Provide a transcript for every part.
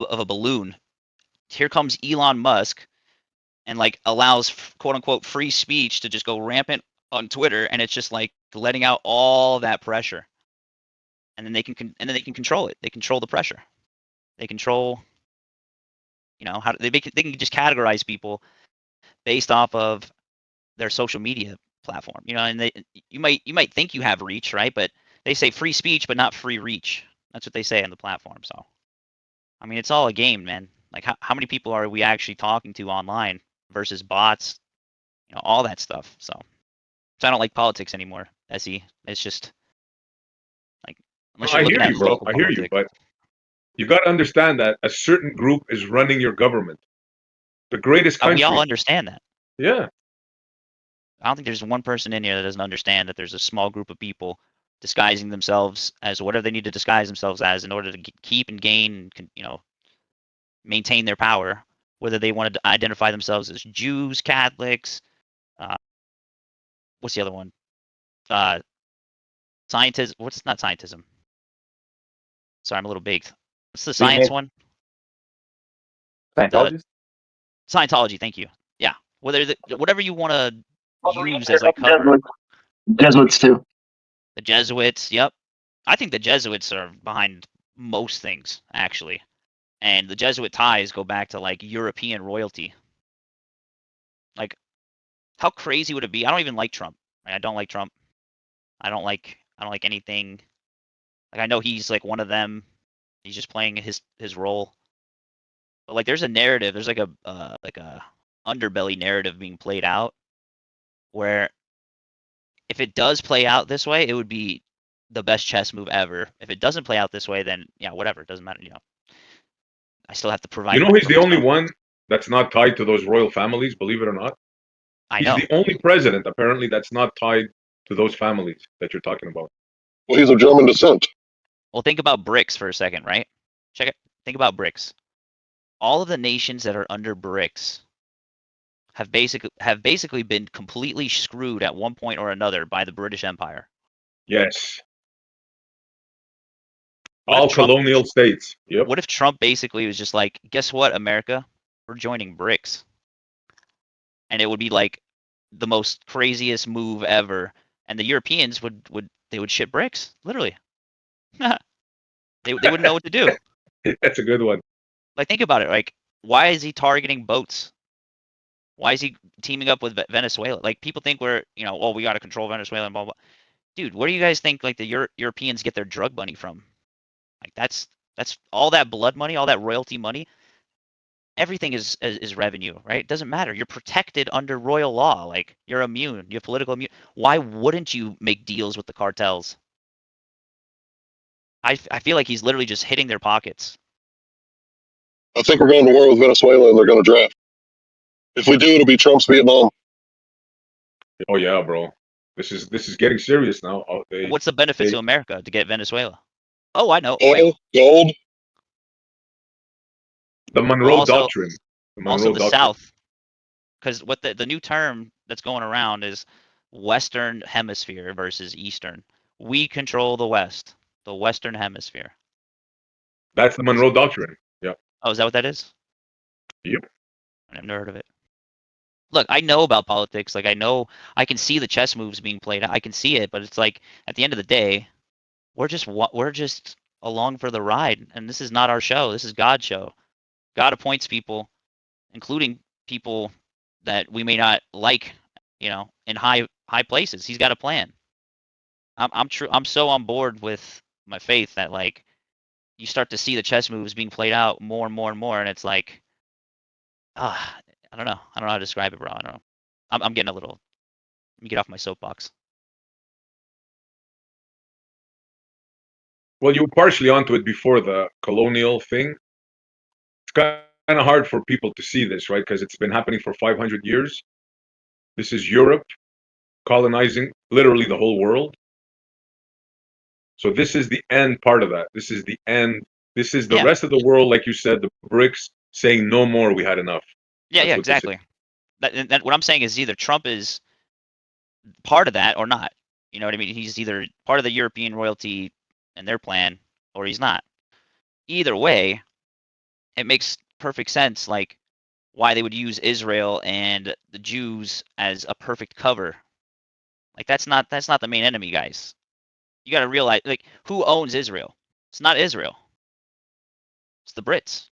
of a balloon. Here comes Elon Musk and like allows quote unquote free speech to just go rampant on Twitter, and it's just like letting out all that pressure, and then they can control it. They control the pressure. They control, how they can just categorize people based off of their social media platform. And you might think you have reach, right? But they say free speech, but not free reach. That's what they say on the platform. So, I mean, it's all a game, man. Like, how many people are we actually talking to online versus bots? All that stuff. So I don't like politics anymore, SE. It's just like, unless you're I looking hear at you, bro. local I hear you, politics. but you got to understand that a certain group is running your government. The greatest We all country. understand that. Yeah. I don't think there's one person in here that doesn't understand that there's a small group of people disguising themselves as whatever they need to disguise themselves as in order to keep and gain, maintain their power. Whether they want to identify themselves as Jews, Catholics, uh, what's the other one? Uh, Scientism. What's not scientism? Sorry, I'm a little baked. What's the science one? The Scientologist? Scientology. Thank you. Yeah. Whatever you want to use as like cover. Jesuits too. The Jesuits. Yep. I think the Jesuits are behind most things, actually. And the Jesuit ties go back to like European royalty. Like, how crazy would it be? I don't even like Trump. I don't like Trump. I don't like anything. Like, I know he's like one of them. He's just playing his role. But like, there's a narrative. There's like a underbelly narrative being played out where if it does play out this way, it would be the best chess move ever. If it doesn't play out this way, then yeah, whatever. It doesn't matter. I still have to provide. He's the only one that's not tied to those royal families, believe it or not. I He's know. the only president, apparently, that's not tied to those families that you're talking about. Well, he's of German descent. Well, think about BRICS for a second, right? Check it. Think about BRICS. All of the nations that are under BRICS have basically been completely screwed at one point or another by the British Empire. Yes. All colonial states. Yep. What if Trump basically was just like, guess what, America? We're joining BRICS. And it would be like the most craziest move ever. And the Europeans would ship BRICS, literally. They wouldn't know what to do. That's a good one. Like, think about it. Like, why is he targeting boats? Why is he teaming up with Venezuela? Like, people think we're, we got to control Venezuela and blah, blah. Dude, where do you guys think like the Europeans get their drug money from? Like, that's all that blood money, all that royalty money. Everything is revenue, right? It doesn't matter. You're protected under royal law. Like, you're immune. You're political immune. Why wouldn't you make deals with the cartels? I feel like he's literally just hitting their pockets. I think we're going to war with Venezuela and they're going to draft. If we do, it'll be Trump's Vietnam. Oh yeah, bro. This is getting serious now. What's the benefit to America to get Venezuela? Oh, I know. Oil, gold. The Monroe Doctrine. The South. Because what the new term that's going around is Western Hemisphere versus Eastern. We control the West, the Western Hemisphere. That's the Monroe Doctrine. Yeah. Oh, is that what that is? Yep. I've never heard of it. Look, I know about politics. Like, I can see the chess moves being played. I can see it, but it's like at the end of the day, we're just along for the ride, and this is not our show. This is God's show. God appoints people, including people that we may not like, in high places. He's got a plan. I'm so on board with my faith that like you start to see the chess moves being played out more and more and more, and it's like, I don't know. I don't know how to describe it, bro. I don't know. I'm getting a little. Let me get off my soapbox. Well, you were partially onto it before the colonial thing. It's kind of hard for people to see this, right? Because it's been happening for 500 years. This is Europe colonizing literally the whole world. So this is the end part of that. This is the end. This is the rest of the world, like you said, the BRICS saying no more. We had enough. Yeah, exactly. That what I'm saying is either Trump is part of that or not. You know what I mean? He's either part of the European royalty and their plan, or he's not. Either way, it makes perfect sense, like why they would use Israel and the Jews as a perfect cover. Like that's not the main enemy, guys. You got to realize, like, who owns Israel? It's not Israel. It's the Brits.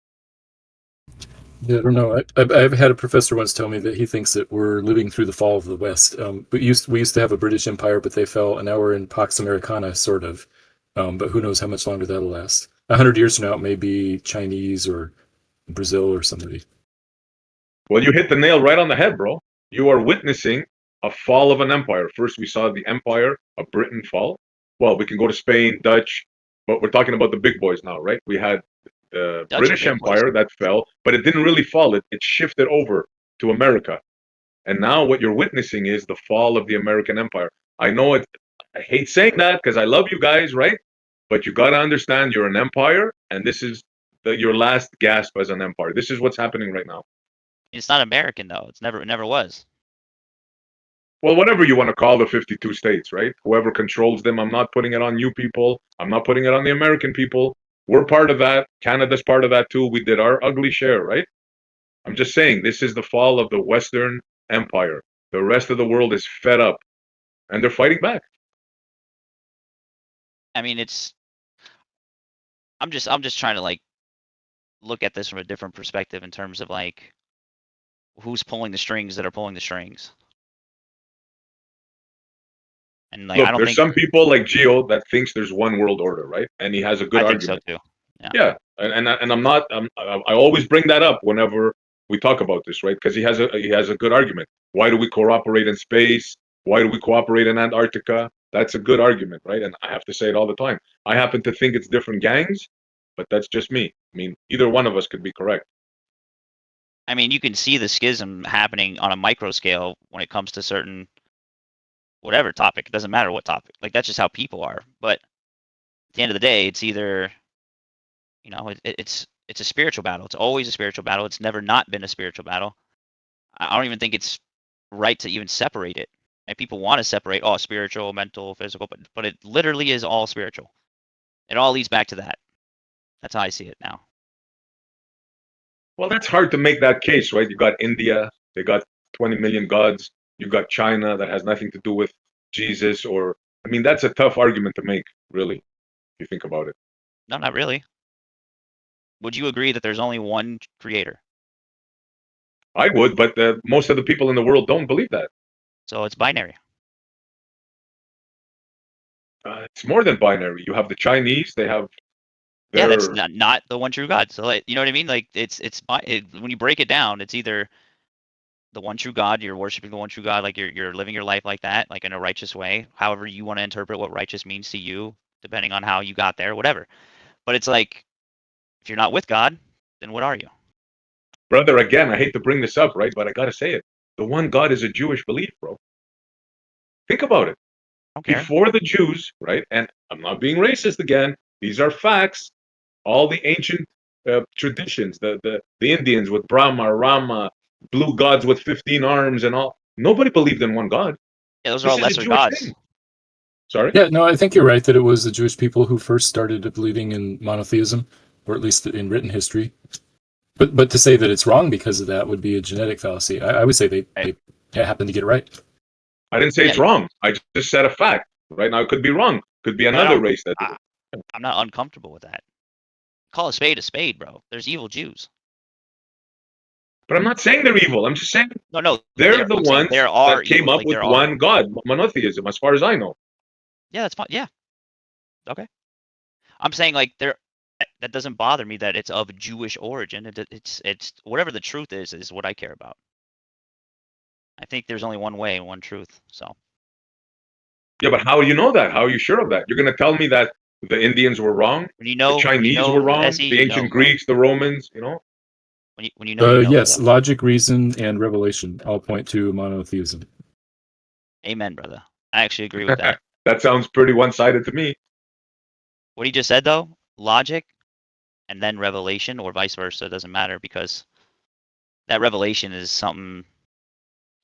Yeah, I don't know. I've had a professor once tell me that he thinks that we're living through the fall of the West. We used to have a British Empire, but they fell, and now we're in Pax Americana, sort of. But who knows how much longer that'll last? 100 years from now, it may be Chinese or Brazil or somebody. Well, you hit the nail right on the head, bro. You are witnessing a fall of an empire. First, we saw the empire of Britain fall. Well, we can go to Spain, Dutch, but we're talking about the big boys now, right? We had the Dutch are British big boys. Empire that fell, but it didn't really fall. It shifted over to America. And now what you're witnessing is the fall of the American empire. I know it, I hate saying that because I love you guys, right? But you got to understand you're an empire, and this is your last gasp as an empire. This is what's happening right now. It's not American though. It never was. Well, whatever you want to call the 52 states, right? Whoever controls them, I'm not putting it on you people. I'm not putting it on the American people. We're part of that. Canada's part of that too. We did our ugly share, right? I'm just saying this is the fall of the Western Empire. The rest of the world is fed up and they're fighting back. I mean, I'm just trying to like look at this from a different perspective in terms of like who's pulling the strings that are pulling the strings. And like Look, I don't there's think some people like Gio that thinks there's one world order, right? And he has a good I think so argument. too. Yeah. Yeah, and I'm not. I always bring that up whenever we talk about this, right? Because he has a good argument. Why do we cooperate in space? Why do we cooperate in Antarctica? That's a good argument, right? And I have to say it all the time. I happen to think it's different gangs, but that's just me. I mean, either one of us could be correct. I mean, you can see the schism happening on a micro scale when it comes to certain whatever topic. It doesn't matter what topic. Like that's just how people are. But at the end of the day, it's either, you know, it's a spiritual battle. It's always a spiritual battle. It's never not been a spiritual battle. I don't even think it's right to even separate it. And people want to separate, oh, spiritual, mental, physical, but it literally is all spiritual. It all leads back to that. That's how I see it now. Well, that's hard to make that case, right? You got India, they got 20 million gods. You got China that has nothing to do with Jesus, or I mean, that's a tough argument to make, really, if you think about it. No, not really. Would you agree that there's only one creator? I would, but most of the people in the world don't believe that. So it's binary. It's more than binary. You have the Chinese; they have Yeah, their. that's not the one true God. So like, you know what I mean? Like when you break it down, it's either the one true God, you're worshiping the one true God, like you're living your life like that, like in a righteous way, however you want to interpret what righteous means to you, depending on how you got there, whatever. But it's like, if you're not with God, then what are you? Brother, again, I hate to bring this up, right? But I gotta say it. The one God is a Jewish belief, bro. Think about it. I don't care. Before the Jews, right? And I'm not being racist again. These are facts. All the ancient traditions, the Indians with Brahma, Rama, blue gods with 15 arms, and all. Nobody believed in one God. Yeah, those are This all is a lesser Jewish gods. thing. Sorry? Yeah, no, I think you're right that it was the Jewish people who first started believing in monotheism, or at least in written history. But to say that it's wrong because of that would be a genetic fallacy. I would say they happen to get it right. I didn't say it's wrong. I just said a fact. Right now, it could be wrong. Could be another race that did it. I'm not uncomfortable with that. Call a spade, bro. There's evil Jews. But I'm not saying they're evil. I'm just saying No, they're the ones there are that came evil, up like, with there are. one God, monotheism, as far as I know. Yeah, that's fine. Yeah. Okay. I'm saying like that doesn't bother me that it's of Jewish origin. It's whatever the truth is what I care about. I think there's only one way and one truth. So Yeah, but how do you know that? How are you sure of that? You're going to tell me that the Indians were wrong, when the Chinese were wrong, Hezi, the ancient Greeks, the Romans, you know? When you know, Yes, bro. logic, reason, and revelation all point to monotheism. Amen, brother. I actually agree with that. That sounds pretty one-sided to me. What he just said though, logic and then revelation, or vice versa, doesn't matter, because that revelation is something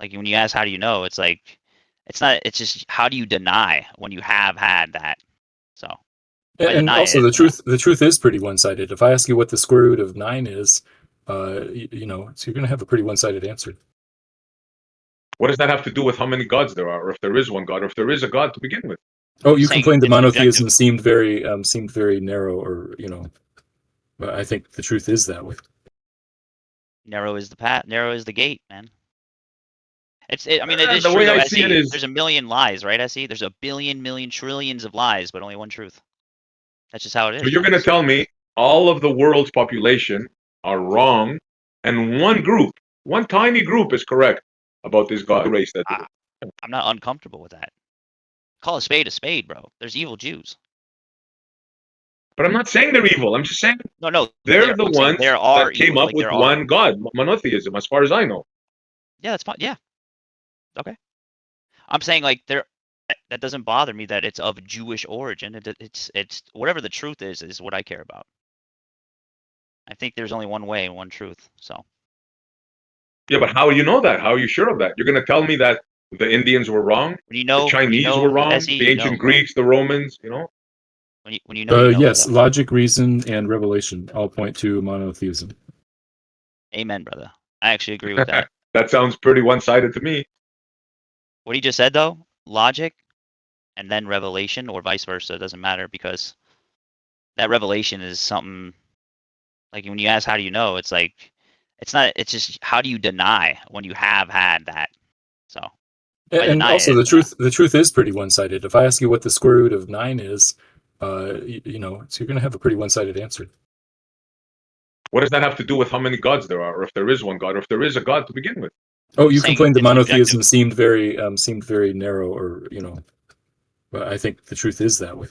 like when you ask how do you know, it's like it's not, it's just how do you deny when you have had that. So I And deny also, it. the truth is pretty one-sided. If I ask you what the square root of 9 is, you know, so you're going to have a pretty one-sided answer. What does that have to do with how many gods there are, or if there is one god, or if there is a god to begin with? Oh, I'm you saying complained that it's an monotheism objective. seemed very narrow, or you know, but I think the truth is that way. Narrow is the path. Narrow is the gate, man. I mean, it is The true way though. I see it SE, is, there's a million lies, right? SE, there's a billion, million, trillions of lies, but only one truth. That's just how it is. so you're going to tell me all of the world's population are wrong, and one group, one tiny group, is correct about this god race that. I'm not uncomfortable with that. Call a spade, bro. There's evil Jews. But I'm not saying they're evil. I'm just saying No, they're the I'm saying ones there are that came evil. up Like with there are. one god, monotheism, as far as I know. Yeah, that's fine. Yeah. Okay. I'm saying like that doesn't bother me that it's of Jewish origin. It's whatever the truth is what I care about. I think there's only one way and one truth. So Yeah, but how do you know that? How are you sure of that? You're going to tell me that the Indians were wrong, the Chinese were wrong, SE, the ancient Greeks, the Romans, you know? When you know, Yes, brother. logic, reason, and revelation all point to monotheism. Amen, brother. I actually agree with that. That sounds pretty one-sided to me. What he just said though, logic and then revelation or vice versa, doesn't matter because that revelation is something like when you ask how do you know, it's like it's just how do you deny when you have had that. So I And deny also, it. the truth is pretty one-sided. If I ask you what the square root of 9 is, you know, so you're going to have a pretty one-sided answer. What does that have to do with how many gods there are, or if there is one god, or if there is a god to begin with? Oh, you Saying complained that it's an monotheism objective. seemed very narrow, or you know, but I think the truth is that way.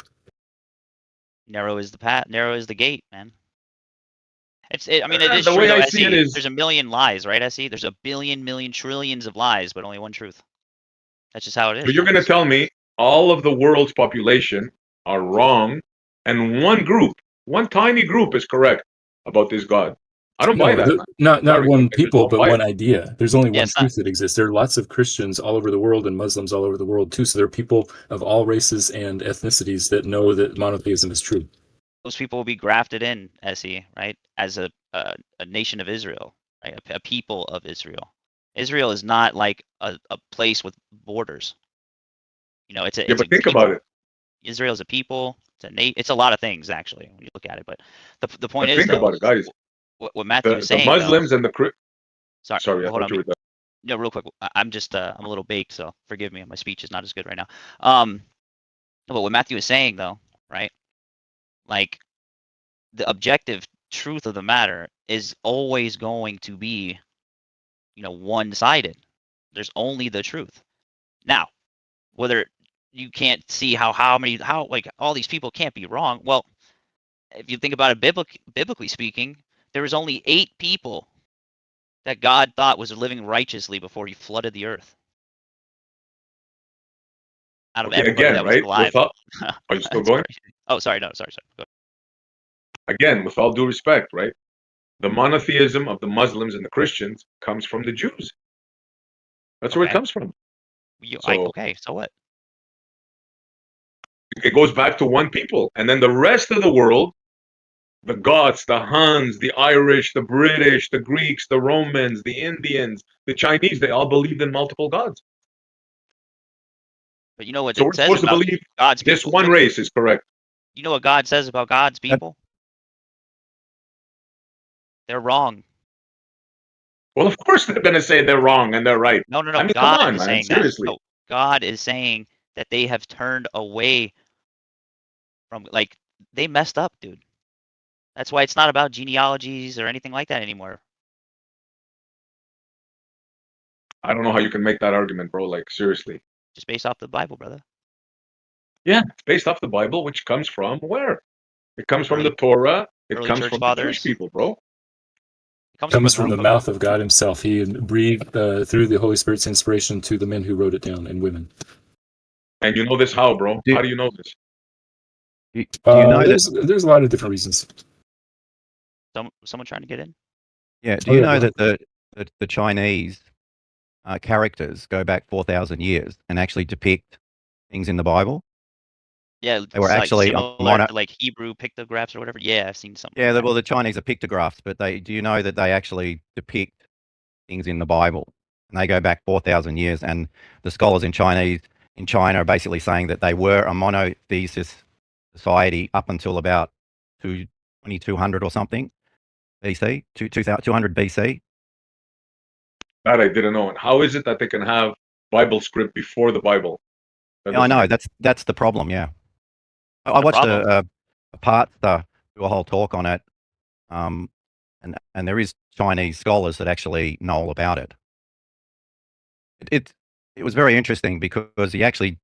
Narrow is the path. Narrow is the gate, man. I mean, it is The true way though. I see it SE, is, there's a million lies, right? SE, there's a billion, million, trillions of lies, but only one truth. That's just how it is. so you're man. going to tell me all of the world's population are wrong, and one group, one tiny group, is correct about this god. I don't buy No, that, man. not Sorry, one I just people, don't but buy one it. idea. There's only Yeah, one it's not. truth that exists. There are lots of Christians all over the world and Muslims all over the world too. So there are people of all races and ethnicities that know that monotheism is true. Those people will be grafted in, SE, right? As a nation of Israel, right? A people of Israel. Israel is not like a place with borders. You know, it's Yeah, but a think people. about it. Israel is a people. It's a lot of things actually when you look at it. But the point But is think though, about it, guys. what Matthew was The saying though. Muslims and the sorry, I Hold thought on. you were done. No, real quick. I'm just I'm a little baked, so forgive me. My speech is not as good right now. But what Matthew was saying though, right? Like the objective truth of the matter is always going to be, one-sided. There's only the truth. Now, whether you can't see how like all these people can't be wrong. Well, if you think about it biblically speaking, there was only 8 people that God thought was living righteously before he flooded the earth. Out of Okay, everybody again, that was right? alive. Are you still That's going? crazy. Oh, sorry. No, sorry. Go Again, with all due respect, right? The monotheism of the Muslims and the Christians comes from the Jews. That's where it Okay. comes from. So Okay, so what? it goes back to one people. And then the rest of the world, the Goths, the Huns, the Irish, the British, the Greeks, the Romans, the Indians, the Chinese, they all believed in multiple gods. But you know what So it we're says supposed to about believe God's this people? one race is correct. You know what God says about God's people? They're wrong. Well, of course they're going to say they're wrong and they're right. No. I mean, come God on, is man. saying that. Seriously. No, God is saying that they have turned away from, like, they messed up, dude. That's why it's not about genealogies or anything like that anymore. I don't know how you can make that argument, bro. Like, seriously. Just based off the Bible, brother. Yeah, it's based off the Bible, which comes from where? It comes from the Early, Torah. It early comes church from the Jewish fathers. people, bro. It comes Comes from from the the book. mouth of God Himself. He breathed through the Holy Spirit's inspiration to the men who wrote it down and women. And you know this how, bro? How do you know this? Do you know that? There's a lot of different reasons. Someone trying to get in? Yeah. Do Oh, you yeah, know go that the Chinese characters go back 4,000 years and actually depict things in the Bible? Yeah, They were it's like actually similar to like Hebrew pictographs or whatever. Yeah, I've seen something. yeah. Like Well, the Chinese are pictographs, but do you know that they actually depict things in the Bible, and they go back 4,000 years. And the scholars in China are basically saying that they were a monotheist society up until about 2200 or something BC, 200 BC. That I didn't know. And how is it that they can have Bible script before the Bible? That Yeah, I doesn't know make- that's the problem. Yeah, I the watched problem. a part do a whole talk on it, and there is Chinese scholars that actually know all about it. It was very interesting because he actually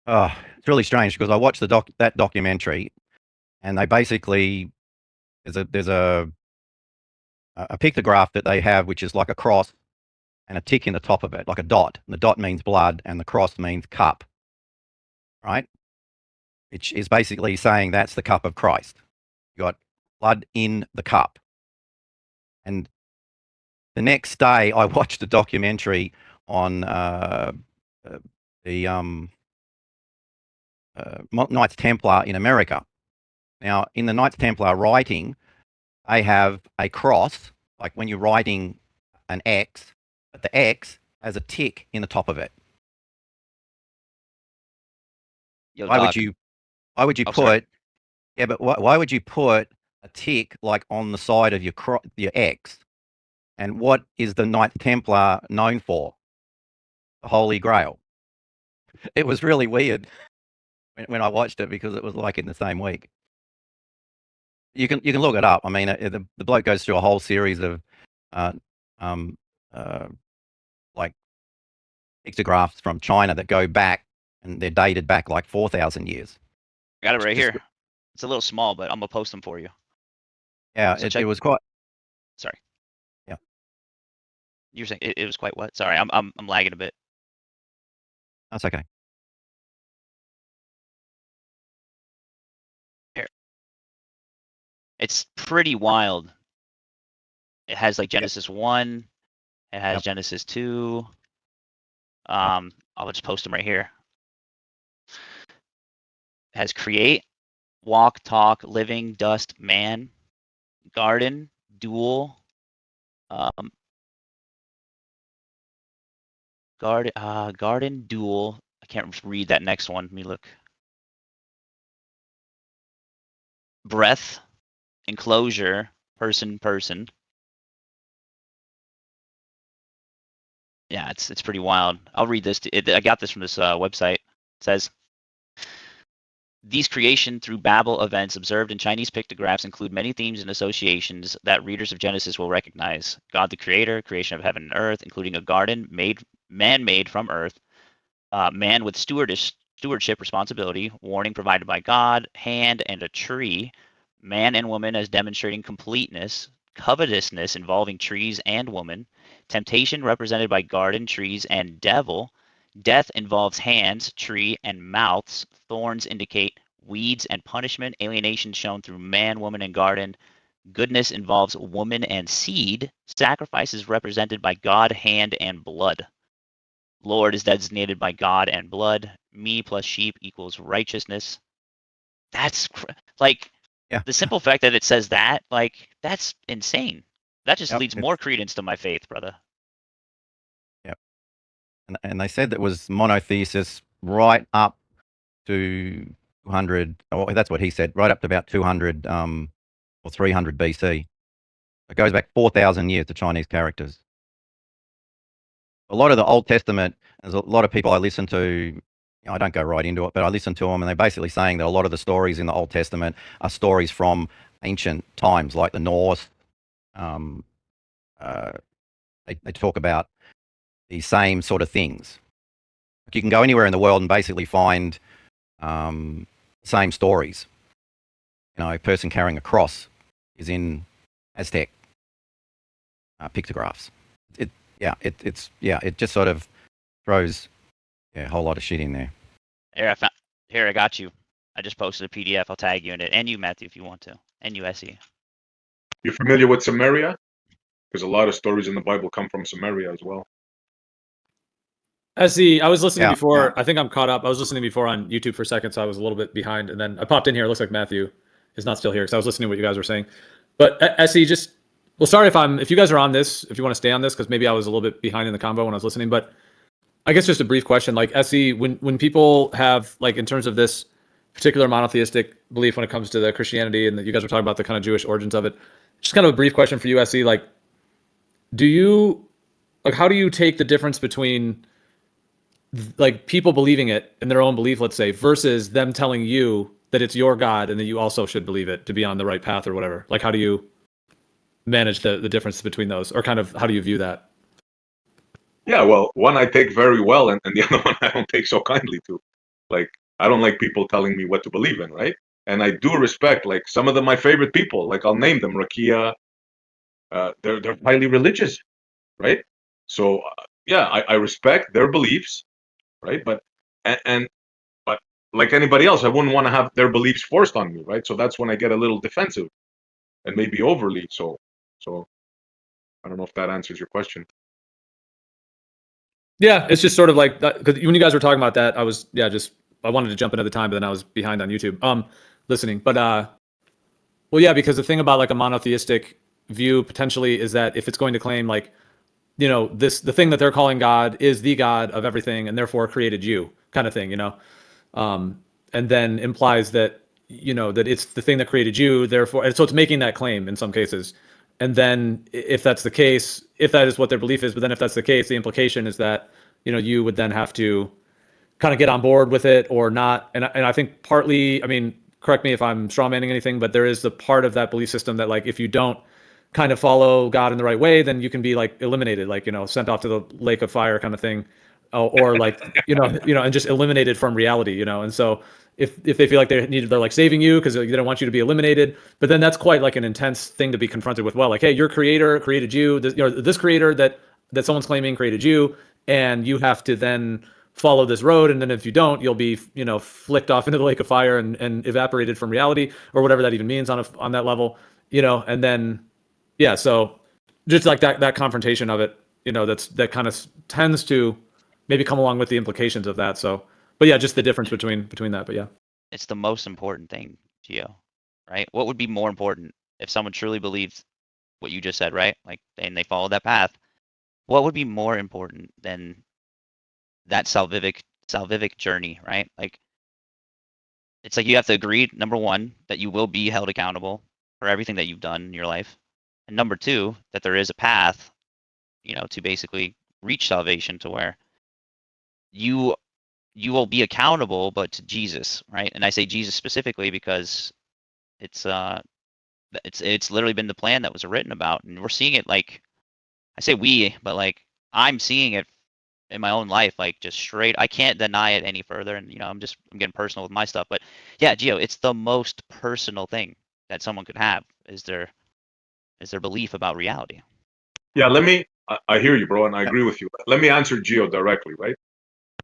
it's really strange because I watched that documentary, and they basically there's a pictograph that they have which is like a cross and a tick in the top of it, like a dot. And the dot means blood, and the cross means cup, right? Which is basically saying that's the cup of Christ. You got blood in the cup. And the next day, I watched a documentary on the Knights Templar in America. Now, in the Knights Templar writing, they have a cross, like when you're writing an X, but the X has a tick in the top of it. Yo, Why would Doc. you Oh, sorry. put yeah, but why would you put a tick like on the side of your X? And what is the Knights Templar known for? The Holy Grail. It was really weird when I watched it because it was like in the same week. You can look it up. I mean, the bloke goes through a whole series of uh, um, like pictographs from China that go back, and they're dated back like 4,000 years. I got it right Just- here. It's a little small, but I'm gonna post them for you. Yeah, So it check. was quite. Sorry. Yeah. You were saying it was quite what? Sorry, I'm lagging a bit. That's okay. Here. It's pretty wild. It has like Genesis 1. It has Yep. Genesis 2. I'll just post them right here. It has create, walk, talk, living, dust, man, garden, dual, garden, dual. I can't read that next one. Let me look. Breath, enclosure, person. Yeah, it's pretty wild. I'll read this. I got this from this website. It says, these creation through Babel events observed in Chinese pictographs include many themes and associations that readers of Genesis will recognize. God the creator, creation of heaven and earth, including a garden man-made from earth, man with stewardship responsibility, warning provided by God, hand, and a tree, man and woman as demonstrating completeness, covetousness involving trees and woman, temptation represented by garden, trees, and devil, death involves hands, tree, and mouths, thorns indicate weeds and punishment, alienation shown through man, woman, and garden, goodness involves woman and seed, sacrifices represented by God, hand, and blood. Lord is designated by God and blood. Me plus sheep equals righteousness. That's like Yeah. the simple fact that it says that, like, that's insane. That just Yep, leads more credence to my faith, brother. Yep. And they said that was monothesis right up to 200. Oh, that's what he said. Right up to about 200 or 300 BC. It goes back 4,000 years to Chinese characters. A lot of the Old Testament, there's a lot of people I listen to. I don't go right into it, but I listen to them, and they're basically saying that a lot of the stories in the Old Testament are stories from ancient times, like the Norse. They talk about the same sort of things. You can go anywhere in the world and basically find same stories. A person carrying a cross is in Aztec pictographs. It just sort of throws a whole lot of shit in there. Here, I got you. I just posted a PDF. I'll tag you in it, and you, Matthew, if you want to, and USE. You're familiar with Samaria? Because a lot of stories in the Bible come from Samaria as well. SE, I was listening Yeah, before. I think I'm caught up. I was listening before on YouTube for a second, so I was a little bit behind, and then I popped in here. It looks like Matthew is not still here because I was listening to what you guys were saying. But SE, just well, sorry if you guys are on this, if you want to stay on this, because maybe I was a little bit behind in the combo when I was listening. But I guess just a brief question, like SE, when people have like in terms of this particular monotheistic belief when it comes to the Christianity, and that you guys were talking about the kind of Jewish origins of it, just kind of a brief question for you, SE, like, how do you take the difference between like people believing it in their own belief, let's say, versus them telling you that it's your God and that you also should believe it to be on the right path or whatever? Like, how do you manage the difference between those, or kind of how do you view that? Yeah, well, one I take very well, and the other one I don't take so kindly to. Like, I don't like people telling me what to believe in, right? And I do respect, like, some of them, my favorite people. Like, I'll name them, Rakia. They're highly religious, right? So, yeah, I respect their beliefs, right? But like anybody else, I wouldn't want to have their beliefs forced on me, right? So that's when I get a little defensive and maybe overly so. So I don't know if that answers your question. Yeah, it's just sort of like because when you guys were talking about that, I was I wanted to jump another time, but then I was behind on YouTube listening. But well, yeah, because the thing about like a monotheistic view potentially is that if it's going to claim like, you know, the thing that they're calling God is the God of everything and therefore created you, kind of thing, you know, and then implies that, you know, that it's the thing that created you, therefore, and so it's making that claim in some cases. And then if that's the case, if that is what their belief is, but then if that's the case, the implication is that, you know, you would then have to kind of get on board with it or not. And I think partly, I mean, correct me if I'm strawmanning anything, but there is the part of that belief system that like, if you don't kind of follow God in the right way, then you can be like eliminated, like, you know, sent off to the lake of fire kind of thing. Or like, and just eliminated from reality, you know? And so if they feel like they're like saving you because they don't want you to be eliminated, but then that's quite like an intense thing to be confronted with. Well, like, hey, your creator created you, this creator that someone's claiming created you, and you have to then follow this road, and then if you don't, you'll be, you know, flicked off into the lake of fire and evaporated from reality, or whatever that even means on that level, you know. And then yeah, so just like that confrontation of it, you know, that kind of tends to maybe come along with the implications of that. So, but yeah, just the difference between that. But yeah, It's the most important thing, Gio, right? What would be more important if someone truly believed what you just said, right? Like, and they followed that path. What would be more important than that salvific journey, right? Like, it's like you have to agree, number one, that you will be held accountable for everything that you've done in your life, and number two, that there is a path, you know, to basically reach salvation to where you will be accountable, but to Jesus, right? And I say Jesus specifically because it's literally been the plan that was written about, and we're seeing it. Like, I say we, but like I'm seeing it in my own life, like just straight. I can't deny it any further, and you know, I'm getting personal with my stuff. But yeah, Gio, it's the most personal thing that someone could have is their belief about reality. Yeah, I hear you, bro, and I agree with you. Let me answer Gio directly, right?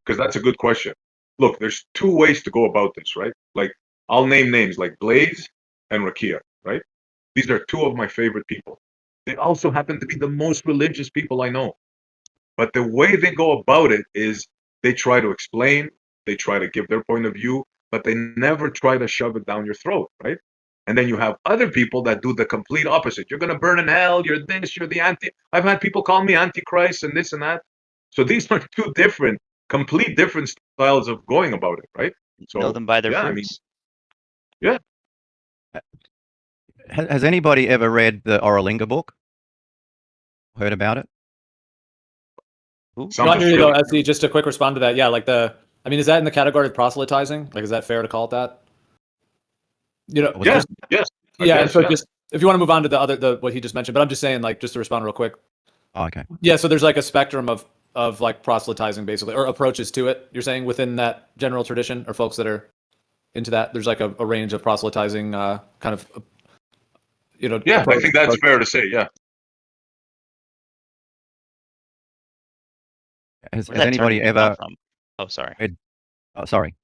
Because that's a good question. Look, there's two ways to go about this, right? Like, I'll name names like Blaze and Rakia, right? These are two of my favorite people. They also happen to be the most religious people I know. But the way they go about it is they try to explain, they try to give their point of view, but they never try to shove it down your throat, right? And then you have other people that do the complete opposite. You're going to burn in hell, you're this, you're the anti. I've had people call me Antichrist and this and that. So these are two complete different styles of going about it, right? So Know them by their yeah, fruits. yeah. Has anybody ever read the Oralinga book? Heard about it? Ooh. Sounds not really though. really- Actually, just a quick respond to that. Yeah, like is that in the category of proselytizing? Like, is that fair to call it that? You know, Was Yeah, it- yes. I yeah. And guess, so yeah. just if you want to move on to what he just mentioned, but I'm just saying, like, just to respond real quick. Oh, okay. Yeah, so there's like a spectrum of like proselytizing basically, or approaches to it. You're saying within that general tradition, or folks that are into that, there's like a range of proselytizing kind of, you know. Yeah, I think that's fair to say, yeah. Has Where did that term anybody even come ever? from? Oh, sorry. Oh, sorry.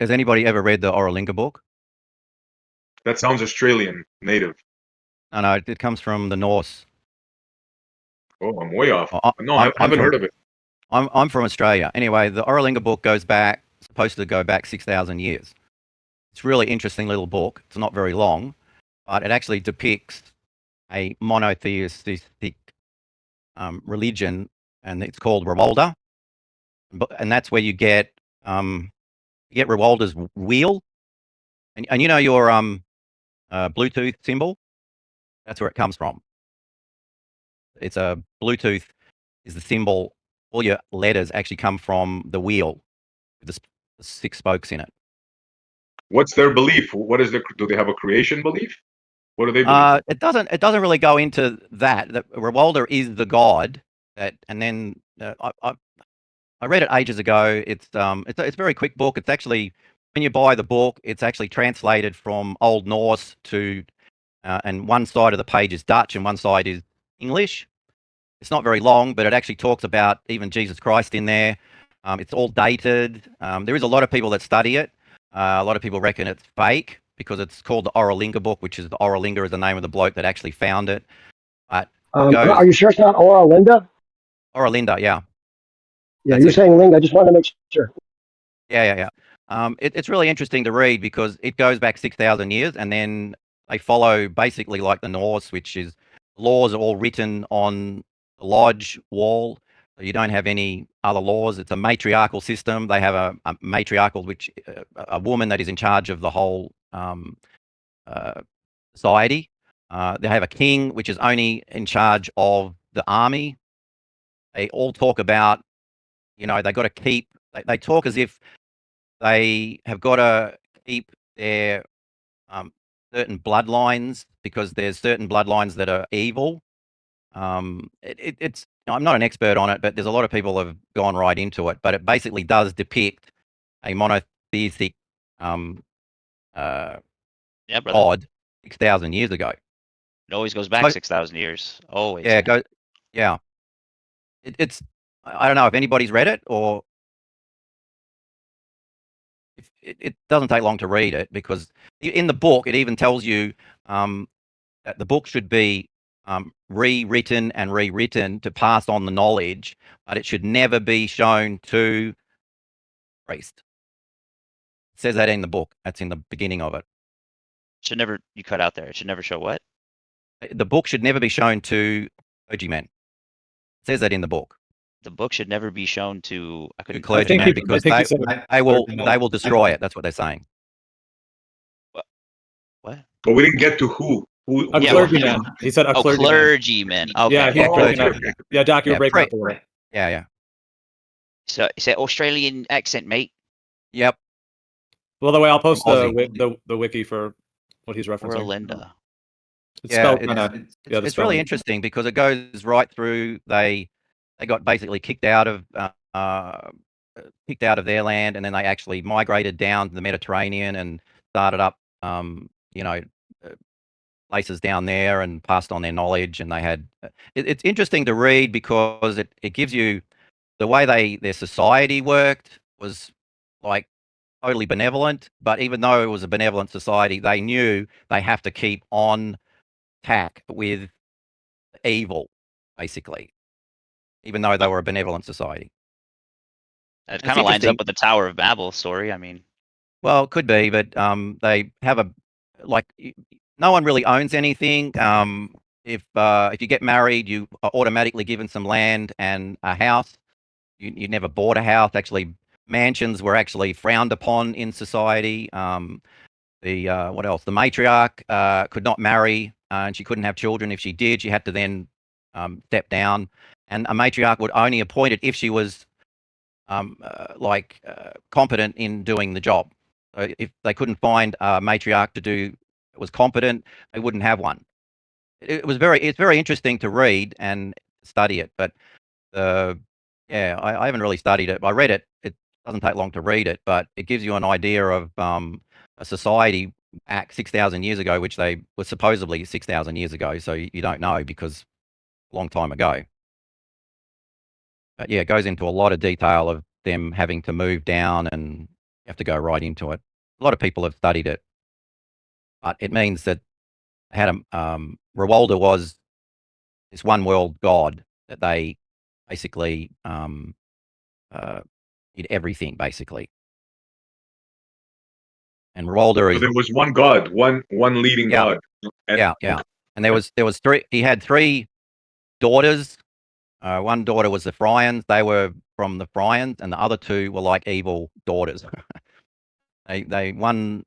Has anybody ever read the Oralinga book? That sounds Australian, native. No, it comes from the Norse. Oh, I'm way off. Oh, No, I haven't heard of it. I'm from Australia. Anyway, the Oralinga book supposed to go back 6,000 years. It's a really interesting little book. It's not very long, but it actually depicts a monotheistic religion, and it's called Rwalda. And that's where you get Rwalda's wheel, and you know your Bluetooth symbol. That's where it comes from. It's a Bluetooth is the symbol. All your letters actually come from the wheel with the 6 spokes in it. What's their belief? What is do they have a creation belief? What do they believe? It doesn't really go into that. Rwalda is the god and then I read it ages ago. It's a very quick book. It's actually, when you buy the book, it's actually translated from Old Norse to, and one side of the page is Dutch and one side is English. It's not very long, but it actually talks about even Jesus Christ in there. It's all dated. There is a lot of people that study it. A lot of people reckon it's fake because it's called the Oralinga book, which is the Oralinga is the name of the bloke that actually found it. But are you sure it's not Oralinda? Oralinda, yeah. Yeah, you're saying Linda. I just wanted to make sure. Yeah. It's really interesting to read because it goes back 6,000 years, and then they follow basically like the Norse, which is laws are all written on the lodge wall. So you don't have any other laws. It's a matriarchal system. They have a matriarchal, which a woman that is in charge of the whole society. They have a king, which is only in charge of the army. They all talk about, they got to keep. They talk as if they have got to keep their certain bloodlines because there's certain bloodlines that are evil. It's I'm not an expert on it, but there's a lot of people have gone right into it. But it basically does depict a monotheistic Yeah, brother. god 6,000 years ago. It always goes back Like- 6,000 years. Always. Yeah. It's I don't know if anybody's read it or it doesn't take long to read it because in the book it even tells you that the book should be rewritten and rewritten to pass on the knowledge, but it should never be shown to priest. It says that in the book. That's in the beginning of it. Should never, you cut out there. It should never show what? The book should never be shown to clergymen. It says that in the book. The book should never be shown to, I To couldn't. clergymen because they will destroy it. That's what they're saying. What? But we didn't get to who. A Yeah, clergyman. He said a Oh, clergyman. clergyman. Okay. Yeah, he's Yeah, breaking clergyman. up. Yeah, Doc, you're Yeah, breaking up a little. Yeah. So it's an Australian accent, mate. Yep. Well, the way I'll post Aussie. the wiki for what he's referencing. Oralinda. It's Yeah, spelled it's- kinda, yeah, the It's really spelling. interesting because it goes right through. They got basically kicked out of their land, and then they actually migrated down to the Mediterranean and started up, places down there and passed on their knowledge. And they had. It's interesting to read because it gives you the way their society worked was like totally benevolent. But even though it was a benevolent society, they knew they have to keep on tack with evil, basically, even though they were a benevolent society. It It's kind of lines interesting. up with the Tower of Babel story. I mean, Well, it could be, but they have no one really owns anything. If you get married, you are automatically given some land and a house. You never bought a house. Actually, mansions were actually frowned upon in society. What else? The matriarch could not marry, and she couldn't have children. If she did, she had to then step down. And a matriarch would only appoint it if she was competent in doing the job. So if they couldn't find a matriarch that was competent, they wouldn't have one. It's very interesting to read and study it. But I haven't really studied it. I read it. It doesn't take long to read it, but it gives you an idea of a society back 6,000 years ago, which they were supposedly 6,000 years ago. So you don't know because a long time ago. But yeah, it goes into a lot of detail of them having to move down, and you have to go right into it. A lot of people have studied it, but it means that Rwalda was this one world god that they basically did everything basically. And Rolder So is there was one God, one leading Yeah. God. And, yeah. And there was three. He had three daughters. One daughter was the Phryans. They were from the Phryans, and the other two were like evil daughters. they one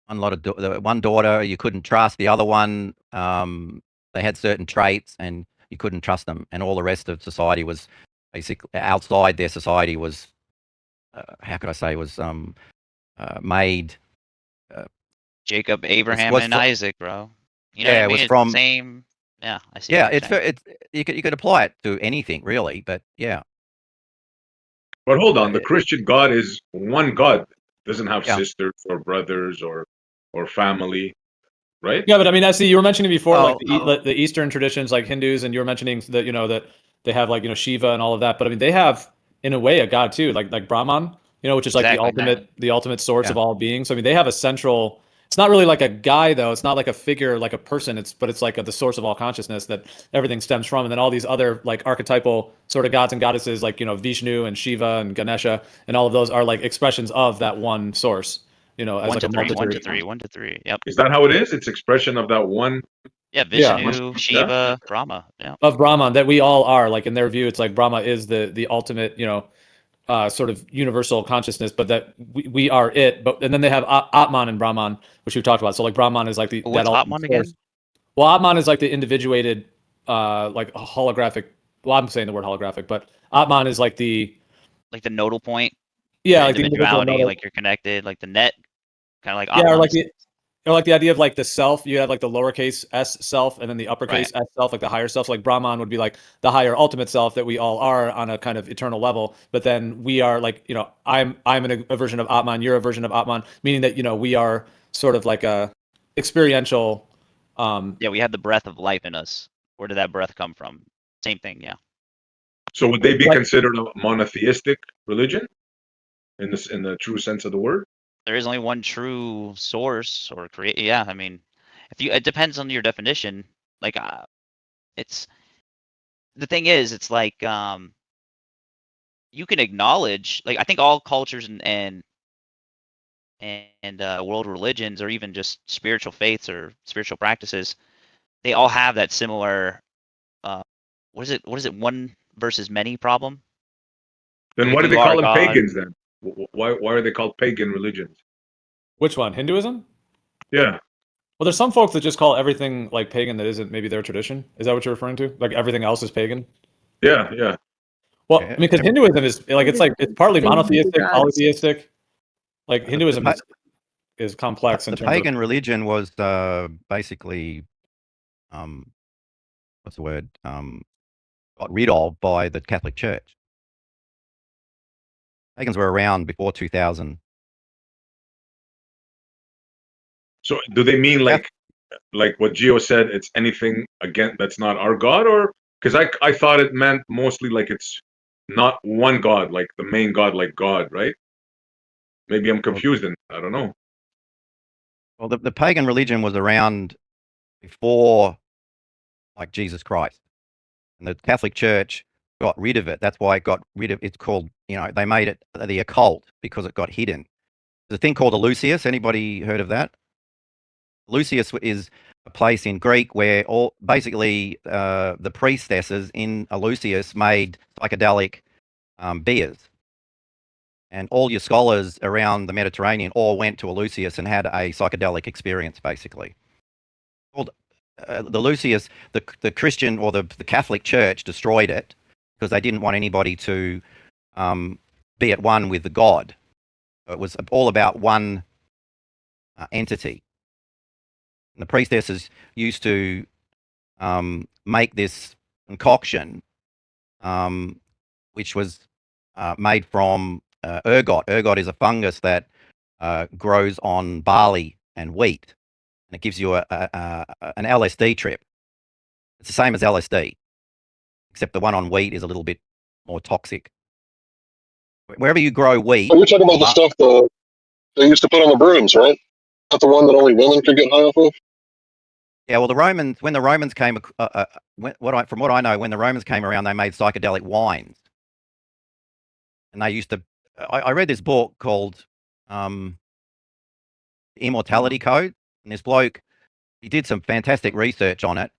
lot of the one daughter you couldn't trust. The other one, they had certain traits, and you couldn't trust them. And all the rest of society was basically outside their society was how could I say was made. Jacob, Abraham, was and fr- Isaac, bro. You know what Yeah, I it mean? was It's from the same. Yeah, I see. Yeah, what you're it's saying. you could apply it to anything really, but yeah, but hold on, the it- Christian God is one God. Doesn't have Yeah. sisters or brothers or family, right? Yeah, but I mean, I see you were mentioning before, like Oh, the Eastern traditions, like Hindus, and you were mentioning that that they have like Shiva and all of that. But I mean, they have in a way a god too, like Brahman, which is like Exactly. the ultimate source Yeah. of all beings. So I mean, they have a central. It's not really like a guy though. It's not like a figure, like a person. But it's like the source of all consciousness that everything stems from. And then all these other like archetypal sort of gods and goddesses, like Vishnu and Shiva and Ganesha, and all of those are like expressions of that one source. As One like to a three, multitude. one to three, one to three. Yep. Is that how it is? It's expression of that one. Yeah, Yeah. Vishnu, Yeah. Shiva, Brahma. Yeah. Of Brahman that we all are. Like in their view, it's like Brahma is the ultimate, sort of universal consciousness, but that we are it. But and then they have Atman and Brahman, which we've talked about. So like Brahman is like that What's ultimate Atman source. again? Well, Atman is like the individuated, like holographic. Well, I'm saying the word holographic, but Atman is like the Like the nodal point, yeah, your like the individual individuality, nodal. like you're connected, like the net, kind of like Yeah, or Atman. like the idea of like the self. You have like the lowercase s self, and then the uppercase s self, like the higher self. So like Brahman would be like the higher ultimate self that we all are on a kind of eternal level. But then we are like I'm a version of Atman. You're a version of Atman, meaning that we are sort of like a experiential. Yeah, we have the breath of life in us. Where did that breath come from? Same thing. Yeah. So would they be Like- considered a monotheistic religion in the true sense of the word? There is only one true source or create. Yeah, I mean, it depends on your definition. Like, it's the thing is, it's like you can acknowledge. Like, I think all cultures and world religions, or even just spiritual faiths or spiritual practices, they all have that similar. What is it? One versus many problem. Then Like, why do they you are call them God. pagans then? Why are they called pagan religions? Which one? Hinduism? Yeah. Well, there's some folks that just call everything like pagan that isn't maybe their tradition. Is that what you're referring to? Like everything else is pagan? Yeah. Well, Yeah. I mean, because Hinduism is like it's partly Same monotheistic, gods. polytheistic. Like The Hinduism pa- is complex in the terms pagan religion was basically what's the word got rid of by the Catholic Church. Pagans were around before 2000. So do they mean like what Gio said? It's anything again that's not our God, or because I thought it meant mostly like it's not one God, like the main God, like God, right? Maybe I'm confused, and I don't know. Well, the pagan religion was around before, like Jesus Christ, and the Catholic Church got rid of it. That's why it got rid of. It's called, they made it the occult because it got hidden. There's a thing called Eleusis. Anybody heard of that? Eleusis is a place in Greek where basically the priestesses in Eleusis made psychedelic beers. And all your scholars around the Mediterranean all went to Eleusis and had a psychedelic experience, basically. Called the Eleusis, the Christian or the Catholic Church destroyed it because they didn't want anybody to be at one with the God. It was all about one entity. And the priestesses used to make this concoction, which was made from ergot. Ergot is a fungus that grows on barley and wheat, and it gives you an LSD trip. It's the same as LSD, except the one on wheat is a little bit more toxic. Wherever you grow wheat, Are you talking about the stuff they used to put on the brooms, right? Not the one that only women could get high off of? yeah. Well, when the Romans came, from what I know, when the Romans came around, they made psychedelic wines, and they used to. I read this book called Immortality Code, and this bloke, he did some fantastic research on it.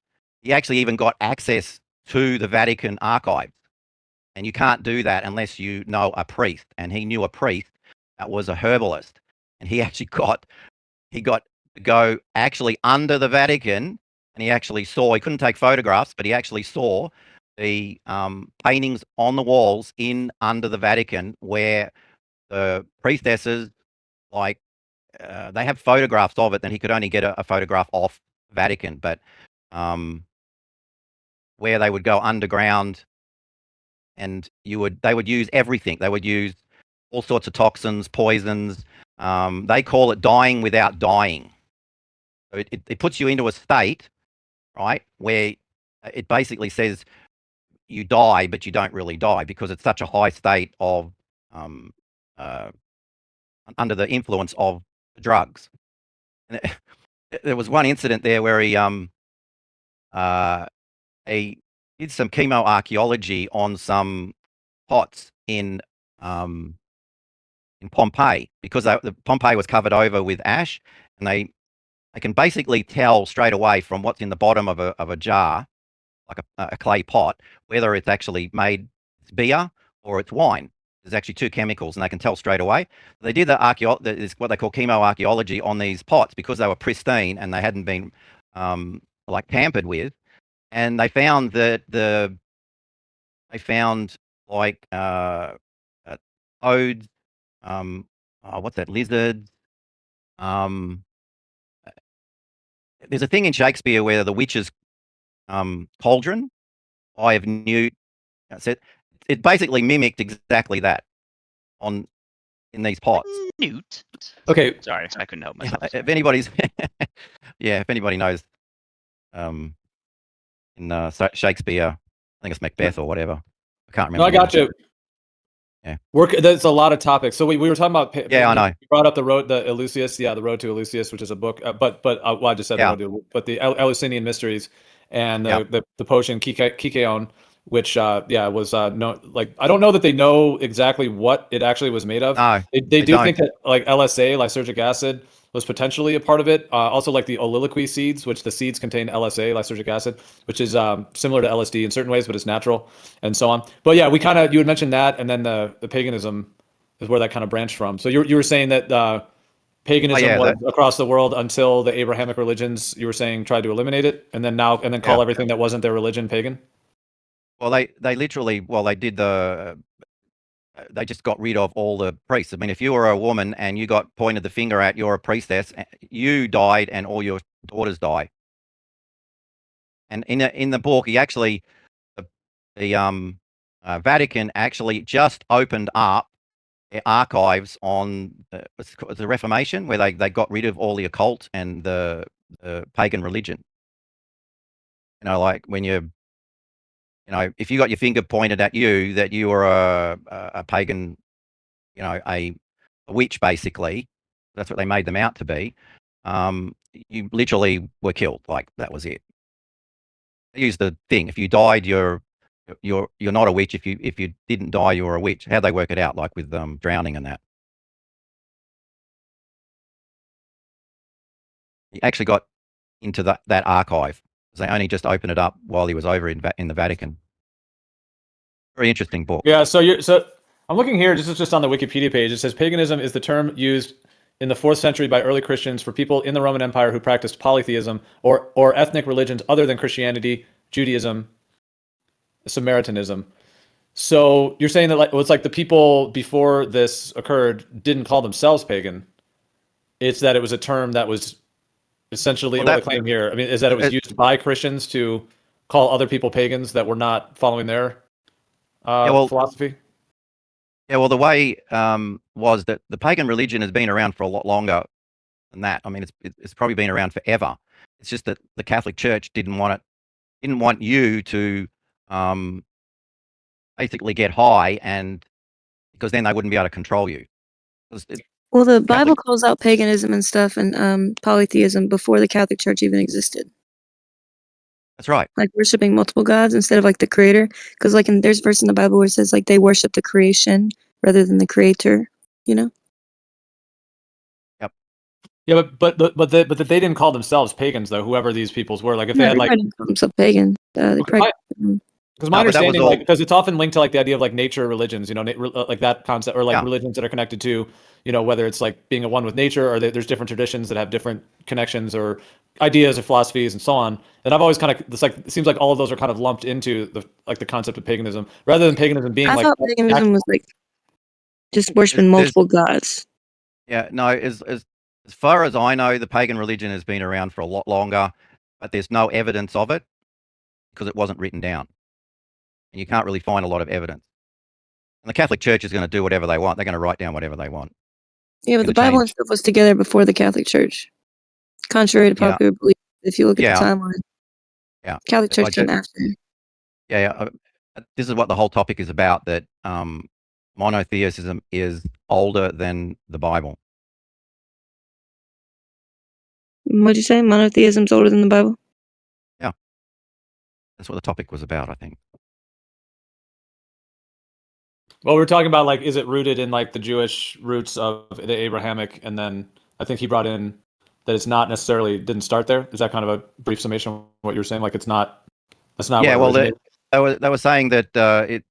He actually even got access to the Vatican archives, and you can't do that unless you know a priest. And he knew a priest that was a herbalist, and he actually got to go actually under the Vatican, and he actually saw. He couldn't take photographs, but he actually saw the paintings on the walls in under the Vatican where the priestesses, like, they have photographs of it, and he could only get a photograph off Vatican, but where they would go underground, and they would use everything. They would use all sorts of toxins, poisons. They call it dying without dying. So it puts you into a state, right, where it basically says you die, but you don't really die because it's such a high state of under the influence of the drugs. And there was one incident there where he did some chemoarchaeology on some pots in Pompeii, because the Pompeii was covered over with ash, and they can basically tell straight away from what's in the bottom of a jar, like a clay pot, whether it's actually made beer or it's wine. There's actually two chemicals, and they can tell straight away. They did what they call chemoarchaeology on these pots because they were pristine and they hadn't been like tampered with, and they found that like toads, what's that, lizards. There's a thing in Shakespeare where the witch's cauldron, Eye of Newt, it basically mimicked exactly that in these pots. Newt. Okay. Sorry, I couldn't help myself. If anybody's, if anybody knows, in Shakespeare, I think it's Macbeth or whatever. I can't remember. No, I got you. Yeah. There's a lot of topics. So we were talking about. Yeah, I know. You brought up the road to Eleusis, which is a book. I just said but the Eleusinian Mysteries and the potion Kikeon, which was no, like, I don't know that they know exactly what it actually was made of. No, they do think that like LSA, lysergic acid, was potentially a part of it. Also, like the oliloquy seeds, which the seeds contain LSA, lysergic acid, which is similar to LSD in certain ways, but it's natural, and so on. But yeah, you had mentioned that, and then the paganism is where that kind of branched from. So you were saying that paganism was across the world until the Abrahamic religions, you were saying, tried to eliminate it, and then call everything that wasn't their religion pagan. Well, they literally, they did they just got rid of all the priests. I mean, if you were a woman and you got pointed the finger at, you're a priestess, you died and all your daughters die. And in the book, he actually, the Vatican actually just opened up their archives on the Reformation, where they got rid of all the occult and the pagan religion. Like when if you got your finger pointed at you, that you were a pagan, a witch, basically, that's what they made them out to be. You literally were killed. Like, that was it. They used the thing: if you died, you're not a witch. If you didn't die, you were a witch. How'd they work it out? Like with drowning and that. He actually got into that archive. They only just opened it up while he was over in the Vatican. Very interesting book. Yeah, so I'm looking here. This is just on the Wikipedia page. It says paganism is the term used in the 4th century by early Christians for people in the Roman Empire who practiced polytheism or ethnic religions other than Christianity, Judaism, Samaritanism. So you're saying that it's like the people before this occurred didn't call themselves pagan. It's that it was a term that was essentially what I claim here. I mean, is that it was used by Christians to call other people pagans that were not following their philosophy? Yeah, well, the way was that the pagan religion has been around for a lot longer than that. I mean, it's probably been around forever. It's just that the Catholic Church didn't want you to basically get high, and because then they wouldn't be able to control you. Well, the Bible calls out paganism and stuff and polytheism before the Catholic Church even existed. That's right. Like worshiping multiple gods instead of like the creator. Because there's a verse in the Bible where it says like they worship the creation rather than the creator, you know? Yeah, but they didn't call themselves pagans though. Whoever these peoples were, like if they Yeah, had they like, probably didn't call themselves pagan. They probably, because my No, but that was understanding, all- like, because it's often linked to like the idea of like nature religions, you know, like that concept, or like Yeah. religions that are connected to, you know, whether it's like being a one with nature, or there's different traditions that have different connections or ideas or philosophies and so on. And I've always kind of, it's like, it seems like all of those are kind of lumped into the concept of paganism, rather than paganism being I like, thought paganism was like just worshiping There's- multiple gods. Yeah, no, as far as I know, the pagan religion has been around for a lot longer, but there's no evidence of it because it wasn't written down. And you can't really find a lot of evidence. And the Catholic Church is going to do whatever they want. They're going to write down whatever they want. Yeah, but gonna the Bible and change. stuff was together before the Catholic Church. Contrary to Yeah. popular belief, if you look at Yeah. the timeline, Yeah. Catholic If I Church came just- after. Yeah, this is what the whole topic is about, that monotheism is older than the Bible. What'd you say? Monotheism's older than the Bible? That's what the topic was about, I think. well, we're talking about like, is it rooted in like the Jewish roots of the Abrahamic, and then I think he brought in that it's not necessarily didn't start there. Is that kind of a brief summation of what you were saying? Like it's not. That's not. Yeah, where it well, originated? they were saying that it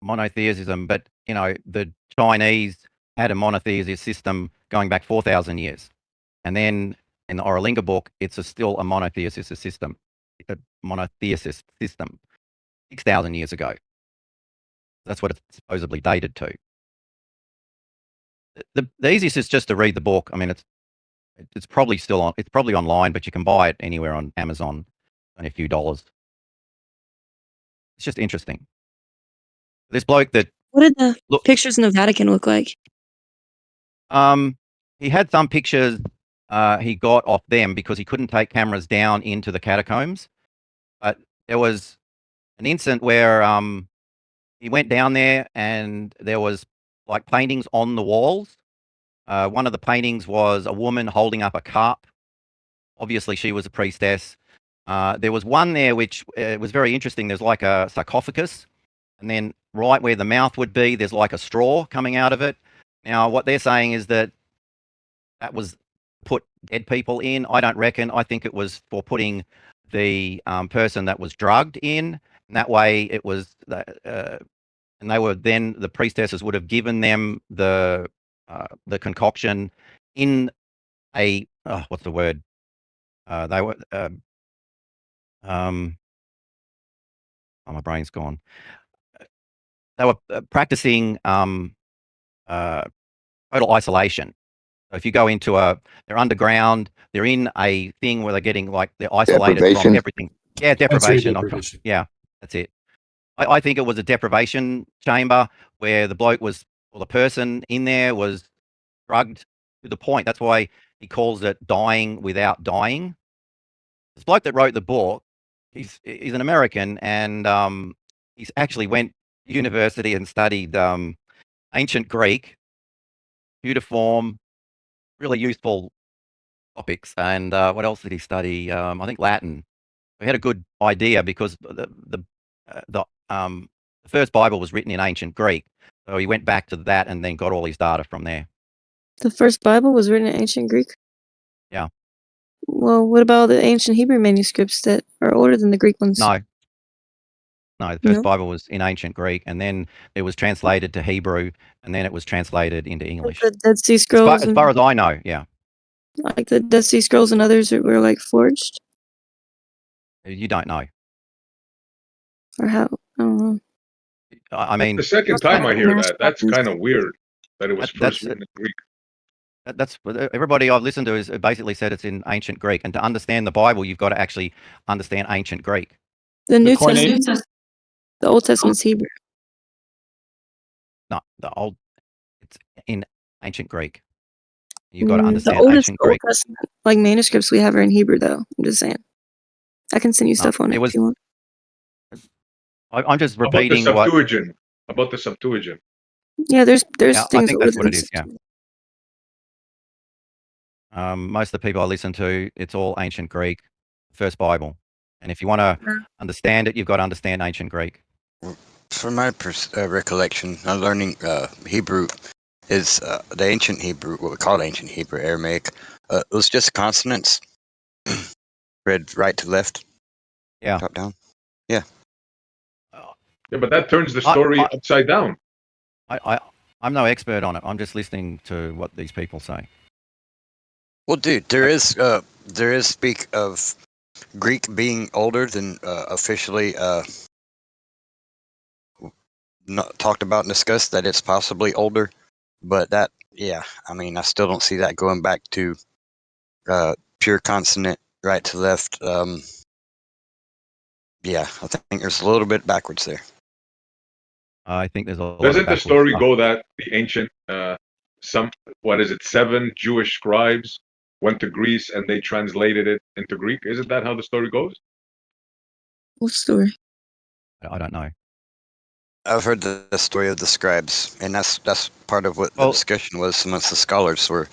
monotheism, but you know, the Chinese had a monotheistic system going back 4,000 years, and then in the Oralinga book, it's still a monotheistic system, 6,000 years ago. That's what it's supposedly dated to. The easiest is just to read the book. I mean, it's probably still on. It's probably online, but you can buy it anywhere on Amazon, only a few dollars. It's just interesting. This bloke that What did the Look- pictures in the Vatican look like? he had some pictures he got off them because he couldn't take cameras down into the catacombs. But there was an incident where he went down there and there was like paintings on the walls. One of the paintings was a woman holding up a cup. Obviously, she was a priestess. There was one there which was very interesting. There's like a sarcophagus, and then right where the mouth would be, there's like a straw coming out of it. Now, what they're saying is that was put dead people in. I don't reckon. I think it was for putting the person that was drugged in, and that way it was. And they were then the priestesses would have given them the concoction in a what's the word? They were my brain's gone. They were practicing total isolation. So if you go into they're underground, they're in a thing where they're getting like they're isolated from Deprivation. everything. Yeah, deprivation. Yeah, that's it. I think it was a deprivation chamber where the bloke was, or the person in there was drugged to the point. That's why he calls it dying without dying. This bloke that wrote the book, he's an American, and he's actually went to university and studied ancient Greek, cuneiform, really useful topics. And what else did he study? I think Latin. We had a good idea because the first Bible was written in ancient Greek, so he went back to that and then got all his data from there. The first Bible was written in ancient Greek? Yeah. Well, what about the ancient Hebrew manuscripts that are older than the Greek ones? No, the first No? Bible was in ancient Greek, and then it was translated to Hebrew, and then it was translated into Like English. the Dead Sea As Scrolls, far as I know, yeah. like the Dead Sea Scrolls and others were like forged, You don't know. or how? I don't know. I mean, The second That's time like I hear mass that, that's copies. kind of weird that it was That's- first written in Greek. that's what everybody I've listened to is basically said it's in ancient Greek, and to understand the Bible, you've got to actually understand ancient Greek. The New Koine- Testament, the Old Testament's Hebrew. No, it's in ancient Greek. You've got to The understand oldest ancient Old Greek. Testament like manuscripts we have are in Hebrew, though. I'm just saying. I can send you No, stuff on it it was- if you want. I'm just How about the repeating what. Septuagint? About the Septuagint? Yeah, there's Yeah, I things think older that's what than it is. Yeah. Most of the people I listen to, it's all ancient Greek, first Bible. And if you want to Yeah. understand it, you've got to understand ancient Greek. From my recollection, learning Hebrew is the ancient Hebrew, what we call ancient Hebrew, Aramaic. It was just consonants, read right to left, Yeah. top down. Yeah, but that turns the story upside down. I'm no expert on it. I'm just listening to what these people say. Well, dude, there is speak of Greek being older than officially not talked about and discussed, that it's possibly older, but that, yeah, I mean, I still don't see that going back to pure consonant, right to left. Yeah, I think there's a little bit backwards there. I think there's a lot Doesn't of the story go that the ancient, seven Jewish scribes went to Greece and they translated it into Greek? Isn't that how the story goes? What story? I don't know. I've heard the story of the scribes, and that's part of what the discussion was amongst the scholars were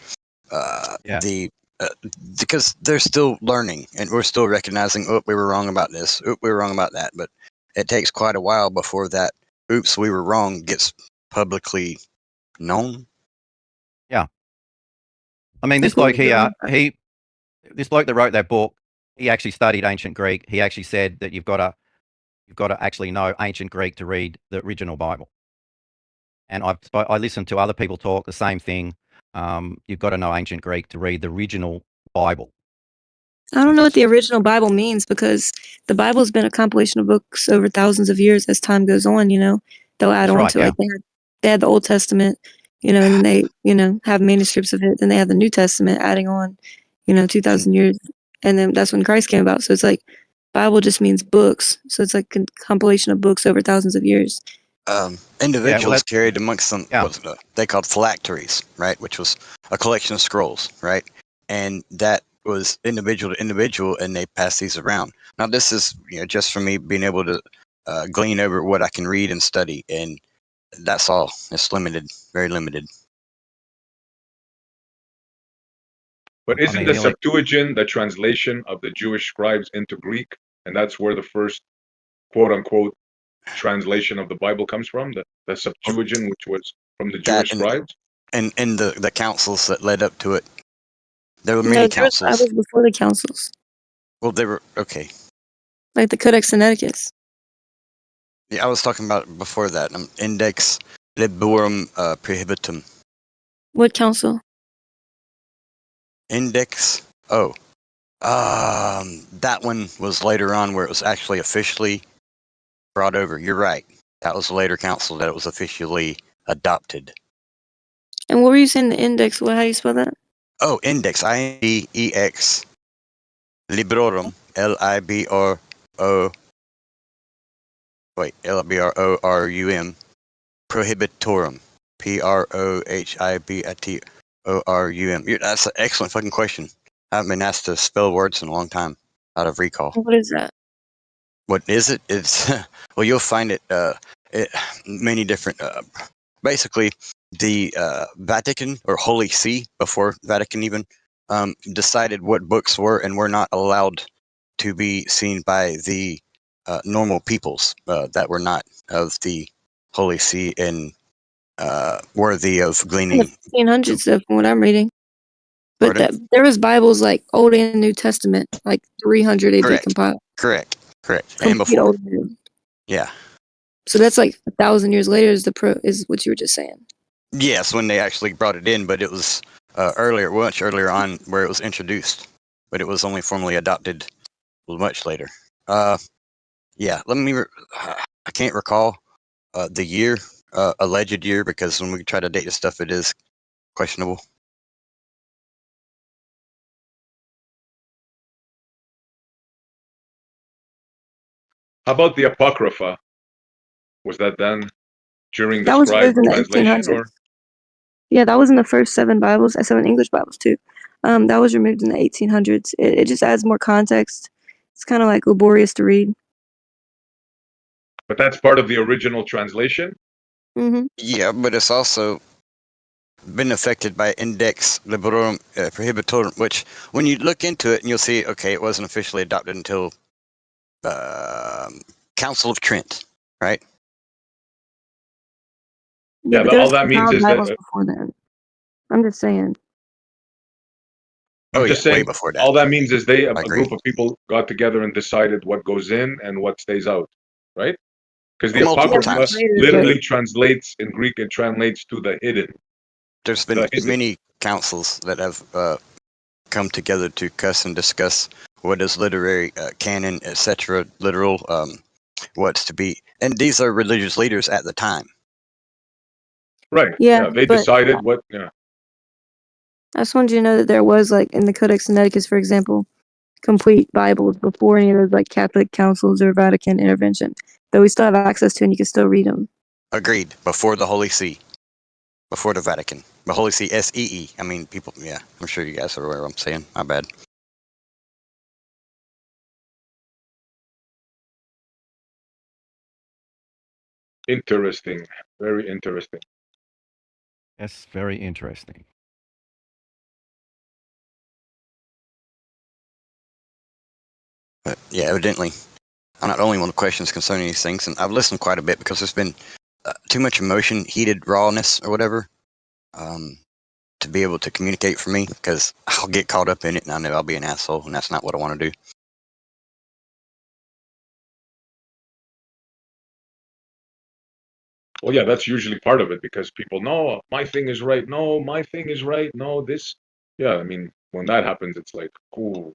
because they're still learning, and we're still recognizing, oh, we were wrong about this, oh, we were wrong about that, but it takes quite a while before that, oops, we were wrong, gets publicly known. Yeah. I mean, this bloke here, this bloke that wrote that book, he actually studied ancient Greek. He actually said that you've got to actually know ancient Greek to read the original Bible. And I listened to other people talk the same thing. You've got to know ancient Greek to read the original Bible. I don't know what the original Bible means, because the Bible's been a compilation of books over thousands of years. As time goes on, they'll add on to it. Like they had the Old Testament, and then they, have manuscripts of it. Then they have the New Testament adding on, 2,000 years. And then that's when Christ came about. So it's like Bible just means books. So it's like a compilation of books over thousands of years. Individuals carried amongst them what they called phylacteries, right? Which was a collection of scrolls, right? And that was individual to individual, and they passed these around. Now, this is just for me being able to glean over what I can read and study, and that's all. It's limited, very limited. But isn't the Septuagint the translation of the Jewish scribes into Greek, and that's where the first quote unquote translation of the Bible comes from? The Septuagint, which was from the Jewish scribes, and the councils that led up to it. There were many councils. I was before the councils. Well, they were okay. Like the Codex Sinaiticus. Yeah, I was talking about before that. Index Librorum Prohibitum. What council? Index. Oh, that one was later on, where it was actually officially brought over. You're right. That was a later council that it was officially adopted. And what were you saying? The index? How do you spell that? Oh, index. INDEX. Librorum. LIBRO. Wait, LIBRORUM. Prohibitorum. PROHIBITORUM. That's an excellent fucking question. I haven't been asked to spell words in a long time, out of recall. What is that? What is it? It's well, you'll find it. Many different. Basically, the Vatican, or Holy See, before Vatican even, decided what books were and were not allowed to be seen by the normal peoples that were not of the Holy See and worthy of gleaning. In the 1500s, from what I'm reading. But there was Bibles like Old and New Testament, like 300 AD compiled. Correct. And before. Yeah. So that's like 1,000 years later is what you were just saying. Yes, when they actually brought it in, but it was much earlier on where it was introduced, but it was only formally adopted much later. Yeah, I can't recall the year, alleged year, because when we try to date this stuff, it is questionable. How about the Apocrypha? Was that done during the scribe translation? Or? Yeah, that was in the first 7 Bibles, 7 English Bibles too. That was removed in the 1800s. It just adds more context. It's kind of like laborious to read. But that's part of the original translation? Mm-hmm. Yeah, but it's also been affected by Index Librorum Prohibitorum, which when you look into it and you'll see, okay, it wasn't officially adopted until Council of Trent, right? Yeah, Yeah, but there all was that means compiled is that Bibles before then. I'm just saying. Oh I'm yeah, just way saying before that. all that means is a I agree. group of people got together and decided what goes in and what stays out, right? Because the Multiple Yeah, Apocrypha that's times. later, but literally translates in Greek, it translates to the hidden. There's been many councils that have come together to discuss what is literary canon, etc., literal, what's to be, and these are religious leaders at the time. Right. yeah, Yeah, they but decided what. Yeah. I just wanted you to know that there was like in the Codex Sinaiticus, for example, complete Bibles before any of those like Catholic councils or Vatican intervention that we still have access to, and you can still read them. Agreed. Before the Holy See, before the Vatican, the Holy See, SEE. I mean, people. Yeah, I'm sure you guys are aware what I'm saying. My bad. Interesting. Very interesting. That's very interesting. But yeah, evidently, I'm not the only one with questions concerning these things, and I've listened quite a bit because there's been too much emotion, heated rawness, or whatever, to be able to communicate for me. Because I'll get caught up in it, and I know I'll be an asshole, and that's not what I want to do. Well, yeah, that's usually part of it because people know my thing is right. No, my thing is right. No, this. Yeah, I mean, when that happens, it's like, cool.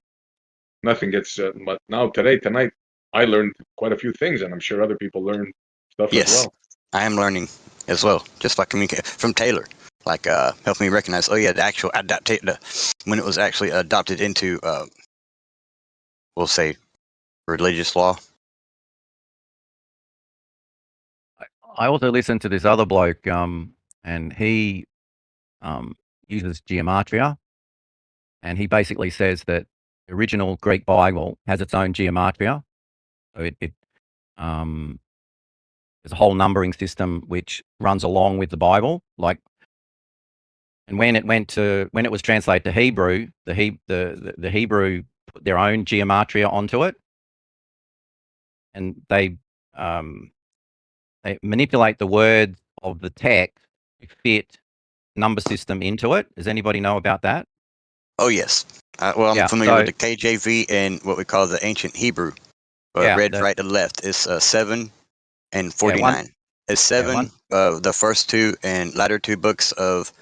Nothing gets. But now, tonight, I learned quite a few things, and I'm sure other people learned stuff as Yes, well. I am learning as well, just by communicating from Taylor. Like, help me recognize. Oh yeah, the actual when it was actually adopted into, we'll say, religious law. I also listened to this other bloke, and he uses gematria, and he basically says that the original Greek Bible has its own gematria. So there's a whole numbering system which runs along with the Bible. Like, and when it was translated to Hebrew, the Hebrew put their own gematria onto it, and they manipulate the words of the text to fit number system into it. Does anybody know about that? Oh yes. Well, I'm Yeah, familiar with so the KJV and what we call the ancient Hebrew. yeah, Read right to left is 7 and yeah, 49. It's 7, one, the first 2 and latter 2 books of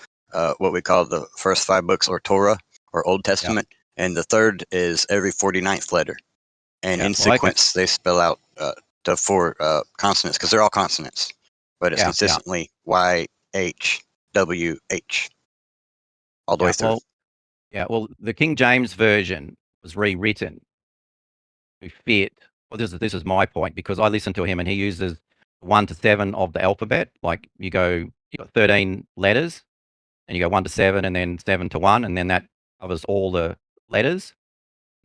what we call the first 5 books or Torah or Old yeah, Testament, and the third is every 49th letter. And yeah. in Well, okay. sequence, they spell out the 4 consonants because they're all consonants, but it's Yeah, yeah, consistently Y, H, W, H all the way yeah. through. Well, the King James version was rewritten to fit. Well, this is my point because I listen to him and he uses 1 to 7 of the alphabet. Like you got 13 letters, and you go 1 to 7, and then 7 to 1, and then that covers all the letters.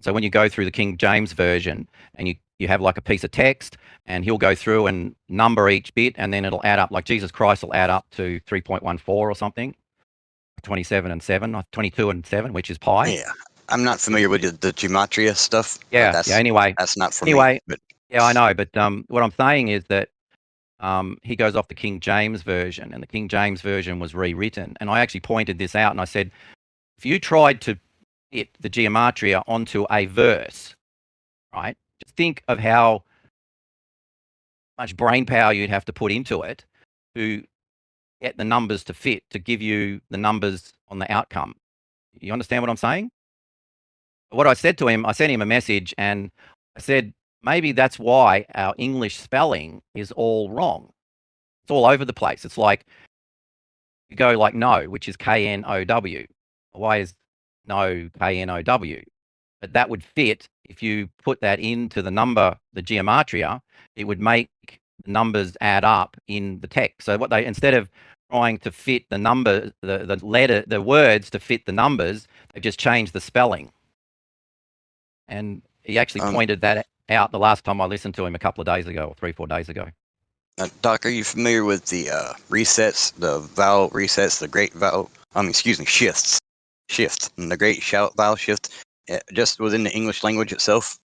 So when you go through the King James version and you have like a piece of text, and he'll go through and number each bit, and then it'll add up. Like Jesus Christ will add up to 3.14 or something, 27 and 7, 22 and 7, which is pi. Yeah, I'm not familiar with the gematria stuff. Yeah. Anyway, that's not for me. But yeah, I know. But what I'm saying is that he goes off the King James version, and the King James version was rewritten. And I actually pointed this out, and I said, if you tried to fit the gematria onto a verse, right? Just think of how much brain power you'd have to put into it to get the numbers to fit, to give you the numbers on the outcome. You understand what I'm saying? What I said to him, I sent him a message and I said, maybe that's why our English spelling is all wrong. It's all over the place. It's like you go like no, which is K-N-O-W. Why is no K-N-O-W? But that would fit if you put that into the number, the gematria, it would make the numbers add up in the text. So what they, instead of trying to fit the number, the words to fit the numbers, they just changed the spelling. And he actually pointed that out the last time I listened to him a couple of days ago, or 3-4 days ago. Doc, are you familiar with the resets, the vowel resets, the great vowel, shifts, and the great vowel shift, just within the English language itself?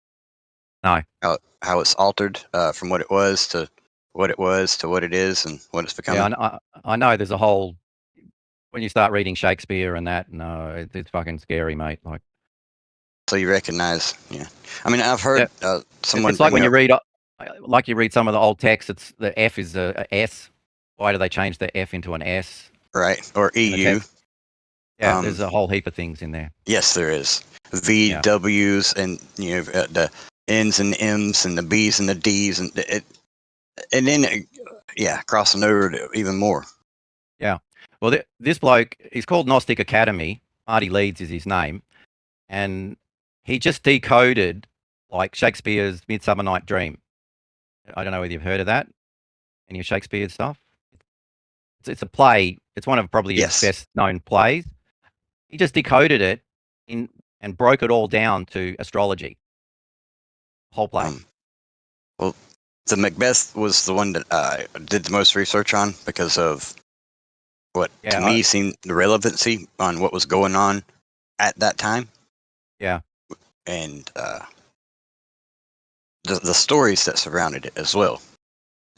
No. How it's altered from what it was to what it was to what it is and what it's Yeah, becoming. I know there's a whole when you start reading Shakespeare and that, no, it's fucking scary, mate. Like, So you recognize, yeah. I mean, I've heard someone it's like when bring you up, read, like you read some of the old texts. It's the F is a S. Why do they change the F into an S right, or in the EU. text? Yeah, there's a whole heap of things in there. Yes, there is. VWs and the N's and M's and the B's and the D's and then crossing over to even more. Yeah. Well, this bloke, he's called Gnostic Academy. Marty Leeds is his name, and he just decoded like Shakespeare's Midsummer Night Dream. I don't know whether you've heard of that. Any of Shakespeare's stuff? It's a play. It's one of probably his best known plays. He just decoded it and broke it all down to astrology. Whole play. Well, the Macbeth was the one that I did the most research on because of what to me seemed the relevancy on what was going on at that time. Yeah. And the stories that surrounded it as well.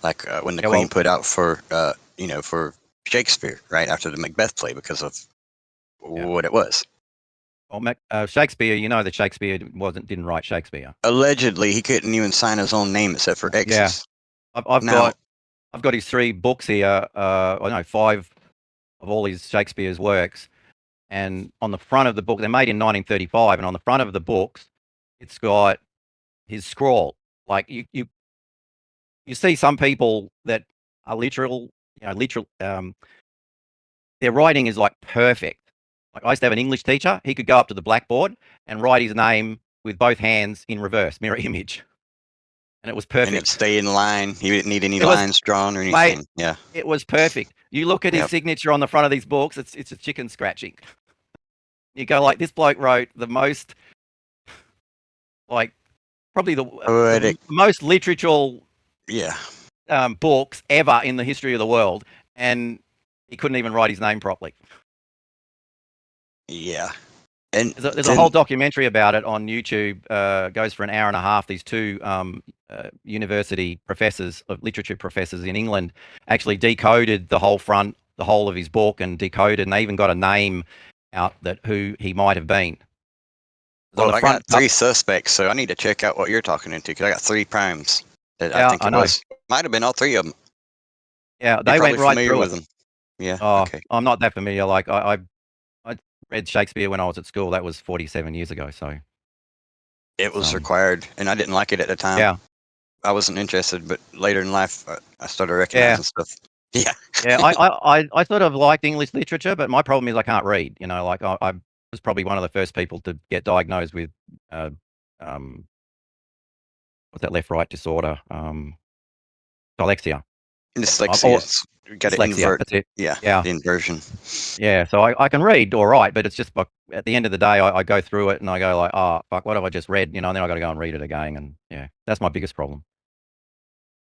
Like when the Queen put out for for Shakespeare right after the Macbeth play because of what it was. Well, Shakespeare, you know that Shakespeare didn't write Shakespeare. Allegedly, he couldn't even sign his own name except for X's. Yeah, I've got his 3 books here. 5 of all his Shakespeare's works, and on the front of the book, they're made in 1935, and on the front of the books, it's got his scrawl. Like you see some people that are literal. Their writing is like perfect. Like I used to have an English teacher. He could go up to the blackboard and write his name with both hands in reverse, mirror image. And it was perfect. And it'd stay in line. He didn't need any lines drawn or anything. Mate, yeah. It was perfect. You look at his signature on the front of these books, it's a chicken scratching. You go like, this bloke wrote the most, like, probably the most literature books ever in the history of the world. And he couldn't even write his name properly. Yeah. And there's a whole documentary about it on YouTube. Goes for an hour and a half. These 2 university professors of literature professors in England actually decoded the whole of his book and decoded, and they even got a name out that who he might have been. Well, I got 3 suspects, so I need to check out what you're talking into because I got 3 primes that I think might have been all 3 of them. Yeah, they went right through with them. Yeah. Okay. I'm not that familiar. Like I read Shakespeare when I was at school. That was 47 years ago. So it was required, and I didn't like it at the time. Yeah, I wasn't interested, but later in life, I started recognizing stuff. Yeah, yeah. I sort of liked English literature, but my problem is I can't read. Like I was probably one of the first people to get diagnosed with what's that left-right disorder, dyslexia. Dyslexia. You got to invert. That's it. Yeah, the inversion. Yeah, so I can read all right, but it's just at the end of the day, I go through it and I go like, oh, fuck, what have I just read? And then I got to go and read it again. And yeah, that's my biggest problem.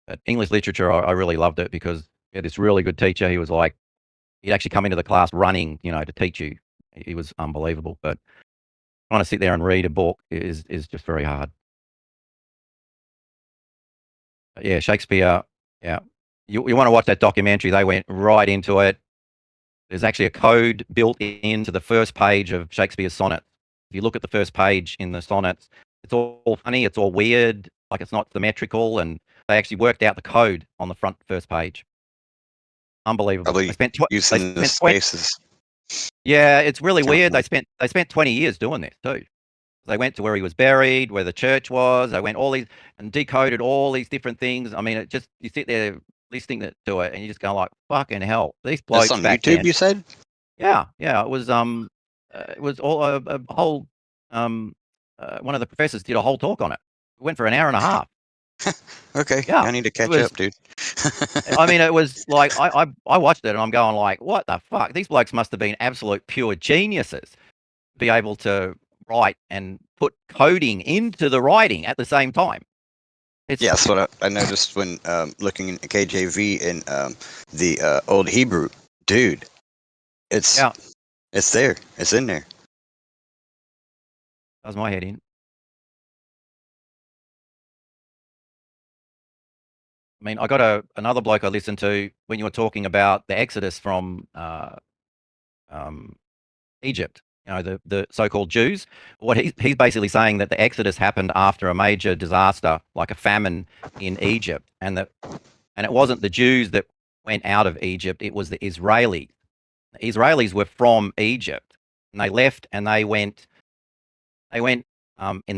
But English literature, I really loved it because we had this really good teacher. He was like, he'd actually come into the class running, to teach you. He was unbelievable. But trying to sit there and read a book is just very hard. But yeah, Shakespeare, yeah. You want to watch that documentary, they went right into it. There's actually a code built into the first page of Shakespeare's sonnets. If you look at the first page in the sonnets, it's all funny, it's all weird, like it's not symmetrical, and they actually worked out the code on the first page. Unbelievable. Probably using the spaces. Yeah, it's really weird. They spent 20 years doing this too. They went to where he was buried, where the church was. They went all these and decoded all these different things. I mean, you sit there listening to it and you just go like, fucking hell, these blokes. That's on back YouTube, then, you said? Yeah, it was all a whole one of the professors did a whole talk on it. It went for an hour and a half. Okay, yeah, I need to catch up, dude. I mean, it was like I watched it and I'm going like, what the fuck? These blokes must have been absolute pure geniuses to be able to write and put coding into the writing at the same time. Yeah, that's what I noticed when looking at KJV and the Old Hebrew. Dude, it's there. It's in there. That was my head in. I mean, I got another bloke I listened to when you were talking about the Exodus from Egypt. You know, the so-called Jews. What he's basically saying that the Exodus happened after a major disaster, like a famine in Egypt, and it wasn't the Jews that went out of Egypt; it was the Israelis. The Israelis were from Egypt, and they left, and they went. In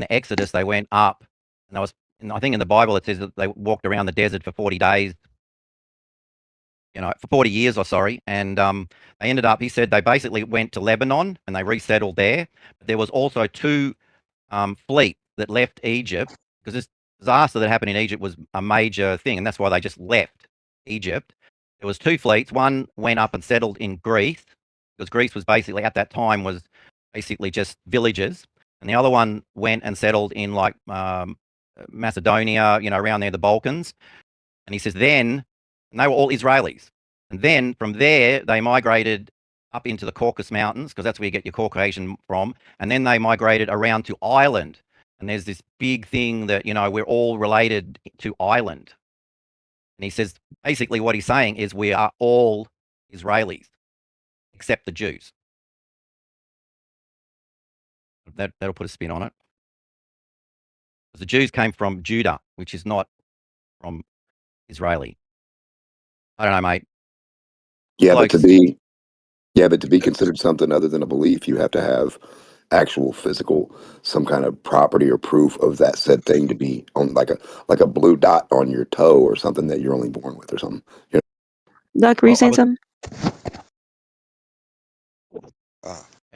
the Exodus, they went up, and I think in the Bible it says that they walked around the desert for 40 days, for 40 years or sorry. And they ended up, he said they basically went to Lebanon and they resettled there. But there was also two fleets that left Egypt because this disaster that happened in Egypt was a major thing. And that's why they just left Egypt. There was two fleets. One went up and settled in Greece because Greece was basically at that time was basically just villages. And the other one went and settled in like Macedonia, around there, the Balkans. And he says and they were all Israelis. And then from there, they migrated up into the Caucasus Mountains, because that's where you get your Caucasian from. And then they migrated around to Ireland. And there's this big thing that, we're all related to Ireland. And he says, basically what he's saying is we are all Israelis, except the Jews. That'll put a spin on it. Because the Jews came from Judah, which is not from Israeli. I don't know, mate. Yeah, but to be considered something other than a belief, you have to have actual physical, some kind of property or proof of that said thing to be on like a blue dot on your toe or something that you're only born with or something. Doc, were you saying something?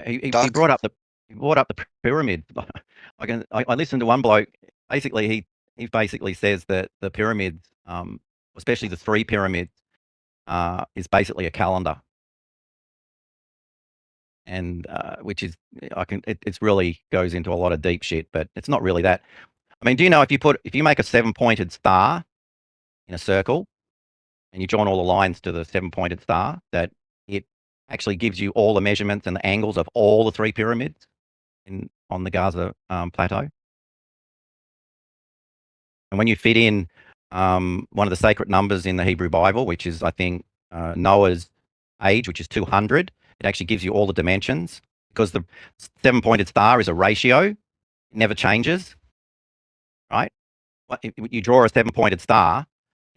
He brought up the pyramid. I listened to one bloke. Basically, he basically says that the pyramids, especially the three pyramids, is basically a calendar, and which is it's really goes into a lot of deep shit, but it's not really that. I mean, do you know if you make a 7-pointed star in a circle, and you join all the lines to the 7-pointed star, that it actually gives you all the measurements and the angles of all the three pyramids on the Gaza plateau. And when you fit in one of the sacred numbers in the Hebrew Bible, which is, I think, Noah's age, which is 200, it actually gives you all the dimensions, because the 7-pointed star is a ratio. It never changes, right? You draw a 7-pointed star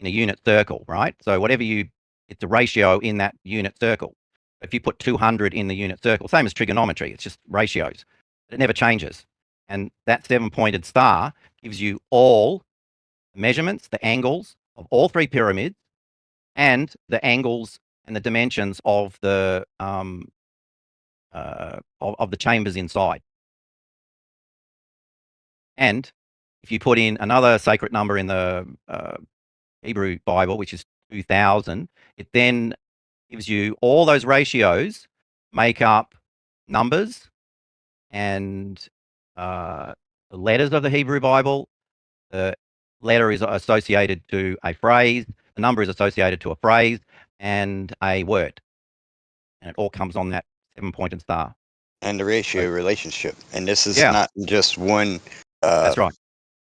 in a unit circle, right? So it's a ratio in that unit circle. If you put 200 in the unit circle, same as trigonometry, it's just ratios. It never changes. And that 7-pointed star gives you all measurements, the angles of all three pyramids, and the angles and the dimensions of the chambers inside. And if you put in another sacred number in the Hebrew Bible, which is 2000, it then gives you all those ratios make up numbers and the letters of the Hebrew Bible. The letter is associated to a phrase, the number is associated to a phrase and a word. And it all comes on that 7-pointed star. And the ratio relationship. And this is Yeah. not just one. That's right.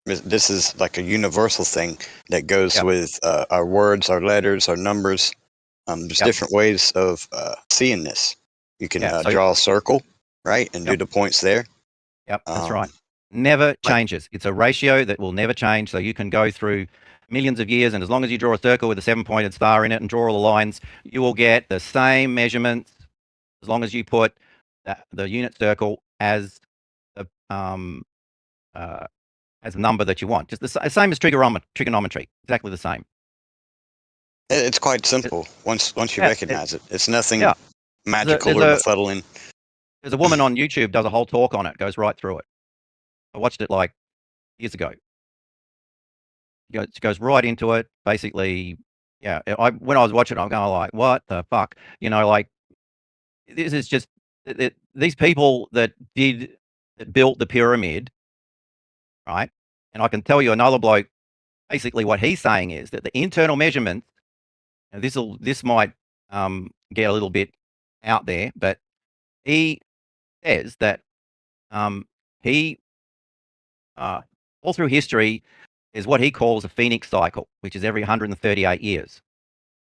This is like a universal thing that goes Yep. with our words, our letters, our numbers. There's Yep. different ways of seeing this. You can Yeah, so- draw a circle, right, and do Yep. the points there. Yep, that's right. Never changes. It's a ratio that will never change. So you can go through millions of years, and as long as you draw a circle with a 7-pointed star in it and draw all the lines, you will get the same measurements as long as you put the unit circle as the number that you want. Just the same as trigonometry. Exactly the same. It's quite simple once you Yeah, recognize it. It's nothing yeah. magical or befuddling. There's a woman on YouTube does a whole talk on it, goes right through it. I watched it like years ago. She goes right into it. Basically, yeah. When I was watching it, I'm going like, what the fuck? Like, this is just these people that built the pyramid, right? And I can tell you another bloke. Basically, what he's saying is that the internal measurements. And this might get a little bit out there, but he says that he all through history, is what he calls a phoenix cycle, which is every 138 years,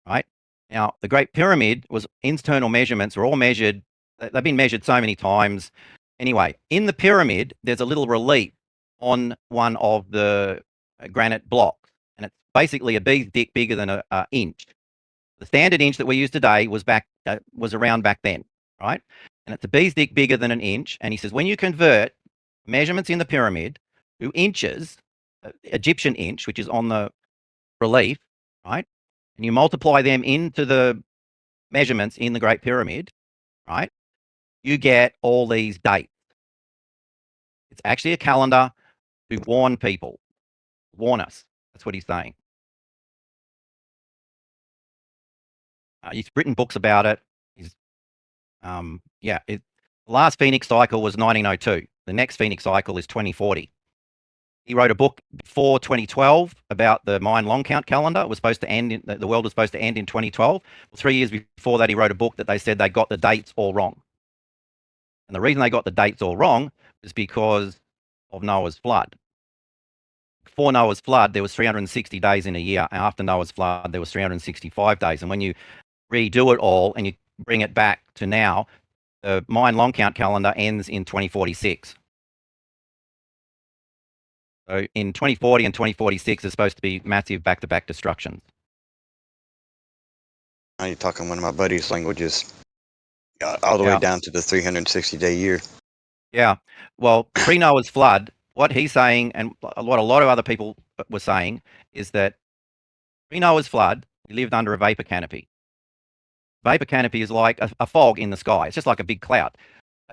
right? Now, the Great Pyramid was internal measurements were all measured. They've been measured so many times. Anyway, in the pyramid, there's a little relief on one of the granite blocks, and it's basically a bee's dick bigger than an inch. The standard inch that we use today was around back then, right? And it's a bee's dick bigger than an inch. And he says, when you convert measurements in the pyramid to inches, Egyptian inch, which is on the relief, right? And you multiply them into the measurements in the Great Pyramid, right? You get all these dates. It's actually a calendar to warn people, warn us. That's what he's saying. He's written books about it. The last Phoenix cycle was 1902. The next Phoenix cycle is 2040. He wrote a book before 2012 about the Mayan long count calendar. It was supposed to end the world was supposed to end in 2012. Well, 3 years before that, he wrote a book that they said they got the dates all wrong. And the reason they got the dates all wrong is because of Noah's flood. Before Noah's flood, there was 360 days in a year. And after Noah's flood, there was 365 days. And when you redo it all and you bring it back to now, the Mayan long count calendar ends in 2046. So in 2040 and 2046 is supposed to be massive back-to-back destructions. Now you're talking one of my buddies' languages, all the way down to the 360-day year. Yeah. Well, pre-Noah's flood, what he's saying and what a lot of other people were saying is that pre-Noah's flood, we lived under a vapor canopy. Vapor canopy is like a fog in the sky. It's just like a big cloud.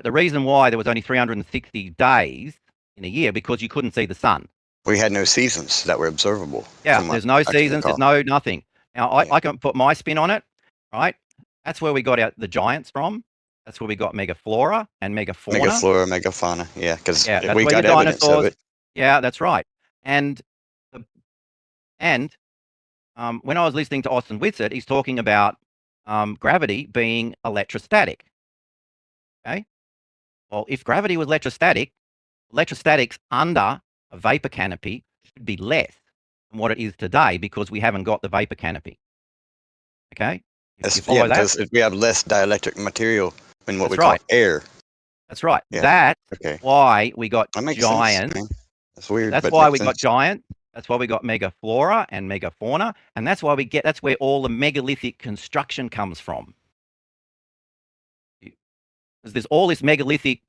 The reason why there was only 360 days in a year because you couldn't see the sun. We had no seasons that were observable. Yeah, there's no seasons, there's no nothing. Now, I can put my spin on it, right? That's where we got the giants from. That's where we got Megaflora and Megafauna. Megaflora, Megafauna, yeah, because we got evidence of it. Yeah, that's right. And when I was listening to Austin Whitsett, he's talking about gravity being electrostatic. Okay? Well, if gravity was electrostatics under a vapor canopy should be less than what it is today because we haven't got the vapor canopy. Okay? Because if we have less dielectric material in what we call air. That's right. Yeah. That's why we got giant. That's weird. That's why we got giant. That's why we got Megaflora and Megafauna, and that's why that's where all the megalithic construction comes from. Because there's all this megalithic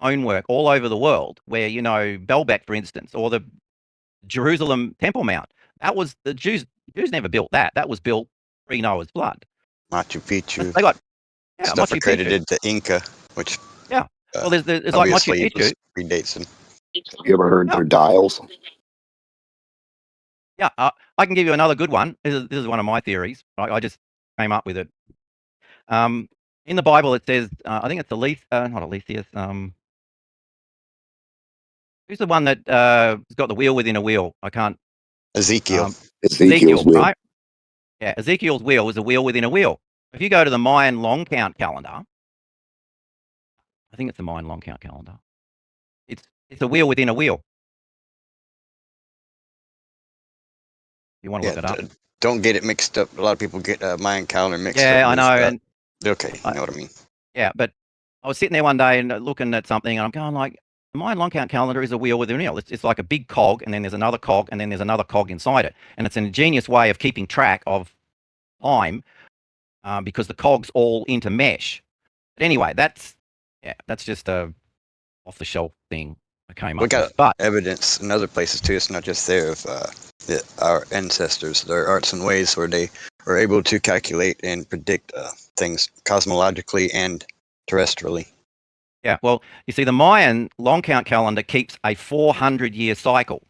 stonework all over the world where, Baalbek, for instance, or the Jerusalem Temple Mount. That was the Jews never built that. That was built pre-Noah's flood. Machu Picchu. They got stuff Machu accredited to Inca, which well, there's like Machu Picchu predates them. You ever heard their dials? Yeah, I can give you another good one. This is one of my theories. I just came up with it. In the Bible, it says, I think it's not Alethea. Who's the one that has got the wheel within a wheel? I can't. Ezekiel. Ezekiel's wheel. Right? Yeah, Ezekiel's wheel is a wheel within a wheel. If you go to the Mayan long count calendar, I think it's the Mayan long count calendar. It's a wheel within a wheel. You want to look it up? Don't get it mixed up. A lot of people get Mayan calendar mixed up. Yeah, I know. And okay, you know what I mean. Yeah, but I was sitting there one day and looking at something, and I'm going like, the Mayan long count calendar is a wheel within a wheel. It's like a big cog, and then there's another cog, and then there's another cog inside it. And it's an ingenious way of keeping track of time because the cogs all intermesh. But anyway, that's just a off-the-shelf thing I came up with. We got evidence in other places too. It's not just there of our ancestors, their arts and ways where they were able to calculate and predict things cosmologically and terrestrially. Yeah, well, you see, the Mayan long count calendar keeps a 400-year cycle.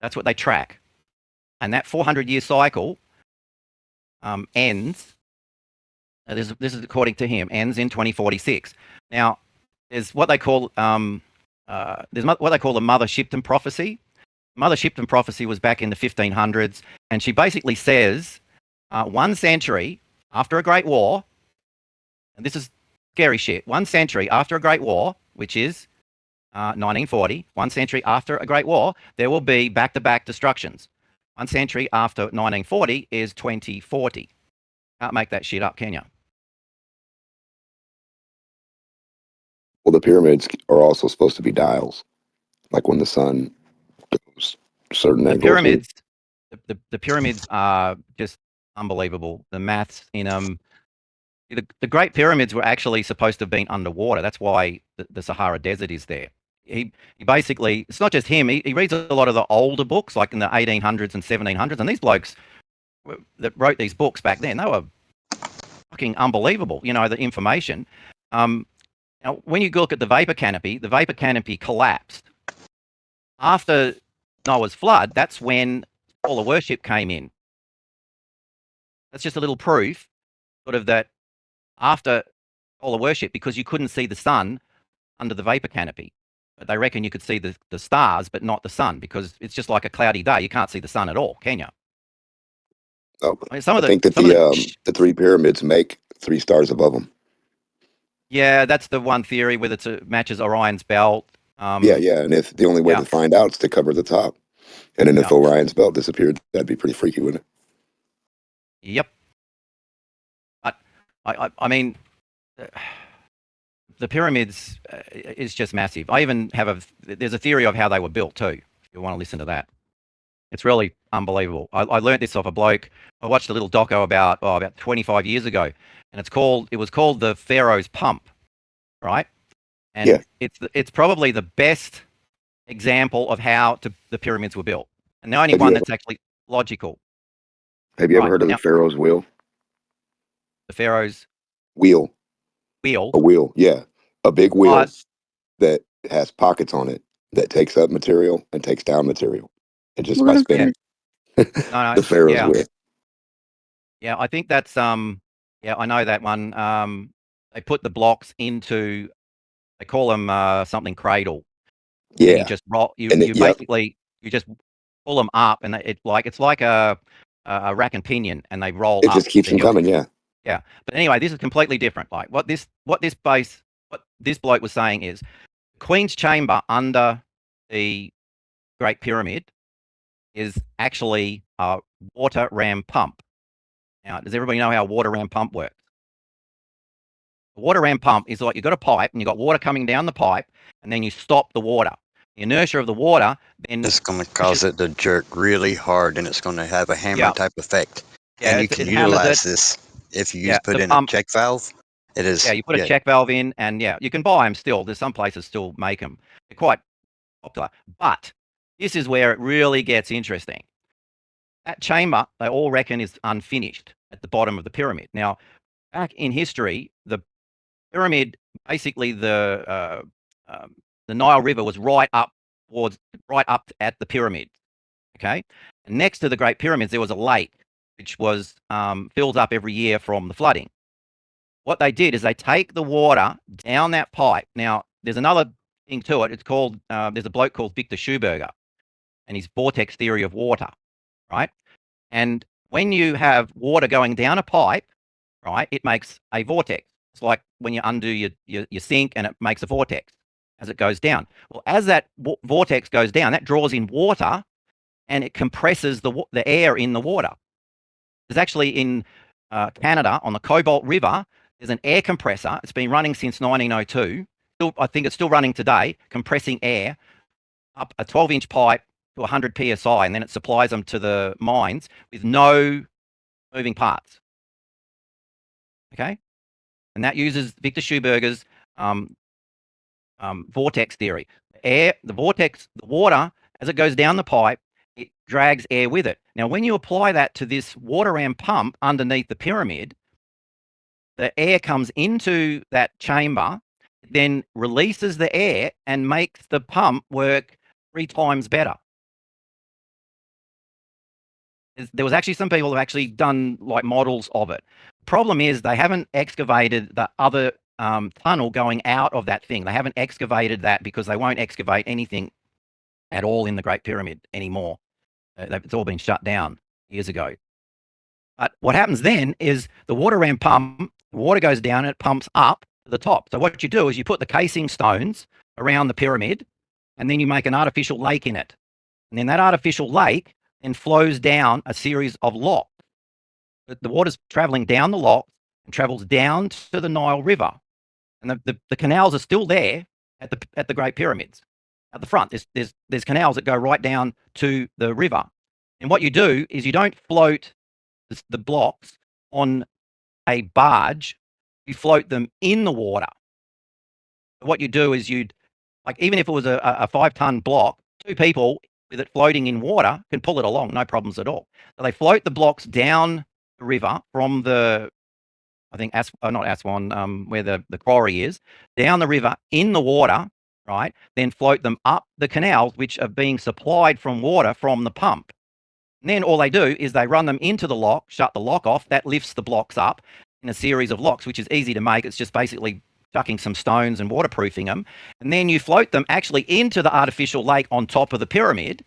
That's what they track. And that 400-year cycle ends, this is according to him, ends in 2046. Now, there's what they call the Mother Shipton prophecy. Mother Shipton prophecy was back in the 1500s, and she basically says 1 century after a great war, and this is scary shit, 1 century after a great war, which is 1940, 1 century after a Great War, there will be back-to-back destructions. 1 century after 1940 is 2040. Can't make that shit up, can you? Well, the pyramids are also supposed to be dials, like when the sun goes certain The angles. pyramids, the pyramids are just unbelievable. The maths in them. The Great Pyramids were actually supposed to have been underwater. That's why the Sahara Desert is there. He basically, it's not just him. He reads a lot of the older books, like in the 1800s and 1700s. And these blokes that wrote these books back then, they were fucking unbelievable. You know, the information. Now, when you look at the vapor canopy collapsed after Noah's flood. That's when solar worship came in. That's just a little proof, sort of, that after solar worship, because you couldn't see the sun under the vapor canopy. But they reckon you could see the stars, but not the sun, because it's just like a cloudy day. You can't see the sun at all, can you? Oh, I mean, I think that the 3 pyramids make 3 stars above them. Yeah, that's the one theory, whether it matches Orion's belt. Yeah, and if the only way to find out is to cover the top, and then if Orion's belt disappeared, that'd be pretty freaky, wouldn't it? Yep. But I mean, the pyramids is just massive. I even have there's a theory of how they were built too, if you want to listen to that. It's really unbelievable. I learned this off a bloke. I watched a little doco about 25 years ago, and it was called the Pharaoh's Pump, right? And it's probably the best example of how the pyramids were built, and the only one that's actually logical. Have you ever heard of the Pharaoh's wheel? The Pharaoh's wheel. A wheel, yeah. A big wheel that has pockets on it that takes up material and takes down material. And just by spinning. The Pharaoh's wheel. Yeah, I think that's yeah, I know that one. They put the blocks into, they call them something cradle. Yeah. And you just roll you basically you just pull them up, and it's like a rack and pinion, and they roll it up. It just keeps them coming, yeah. Yeah. But anyway, this is completely different. Like what this bloke was saying is Queen's Chamber under the Great Pyramid is actually a water ram pump. Now, does everybody know how a water ram pump works? The water ram pump is like you've got a pipe and you've got water coming down the pipe, and then you stop the water. The inertia of the water then it's going to cause it to jerk really hard, and it's going to have a hammer type effect. Yeah, and you can utilize this if you put in a check valve. It is. Yeah, you put a check valve in, and you can buy them still. There's some places still make them. They're quite popular. But this is where it really gets interesting. That chamber, they all reckon, is unfinished at the bottom of the pyramid. Now, back in history, the pyramid, basically the Nile River was right up at the pyramid. Okay, and next to the Great Pyramids, there was a lake which was filled up every year from the flooding. What they did is they take the water down that pipe. Now, there's another thing to it. It's called, there's a bloke called Victor Schauberger and his vortex theory of water, right? And when you have water going down a pipe, right, it makes a vortex. It's like when you undo your sink and it makes a vortex as it goes down. Well, as that vortex goes down, that draws in water and it compresses the air in the water. There's actually in Canada on the Cobalt River, there's an air compressor. It's been running since 1902. I think it's still running today, compressing air up a 12-inch pipe to 100 psi, and then it supplies them to the mines with no moving parts. Okay, and that uses Victor Schauberger's vortex theory. The water, as it goes down the pipe, it drags air with it. Now, when you apply that to this water ram pump underneath the pyramid, the air comes into that chamber, then releases the air and makes the pump work 3 times better. There was actually some people who have actually done like models of it. Problem is they haven't excavated the other tunnel going out of that thing. They haven't excavated that because they won't excavate anything at all in the Great Pyramid anymore. It's all been shut down years ago. But what happens then is the water ram pump, the water goes down and it pumps up to the top. So what you do is you put the casing stones around the pyramid, and then you make an artificial lake in it. And then that artificial lake then flows down a series of locks. The water's traveling down the locks and travels down to the Nile River. And the canals are still there at the Great Pyramids. At the front, there's canals that go right down to the river. And what you do is you don't float the blocks on a barge, you float them in the water. What you do is even if it was a 5-ton block, 2 people with it floating in water can pull it along, no problems at all. So they float the blocks down the river from not Aswan, where the quarry is, down the river in the water, right? Then float them up the canals, which are being supplied from water from the pump. And then all they do is they run them into the lock, shut the lock off. That lifts the blocks up in a series of locks, which is easy to make. It's just basically chucking some stones and waterproofing them. And then you float them actually into the artificial lake on top of the pyramid,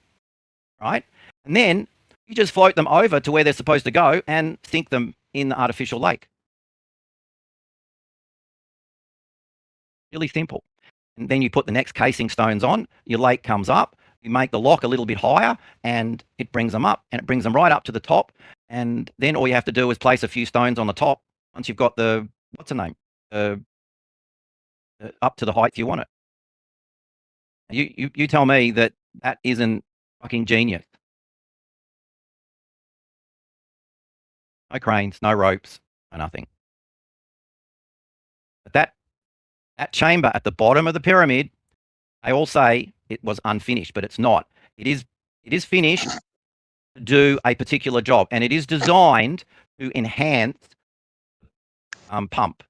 right? And then you just float them over to where they're supposed to go and sink them in the artificial lake. Really simple. And then you put the next casing stones on, your lake comes up, you make the lock a little bit higher, and it brings them up, and it brings them right up to the top. And then all you have to do is place a few stones on the top once you've got up to the height you want it. You tell me that isn't fucking genius. No cranes, no ropes, no nothing. But that chamber at the bottom of the pyramid, they all say it was unfinished, but it's not. It is finished to do a particular job, and it is designed to enhance pump.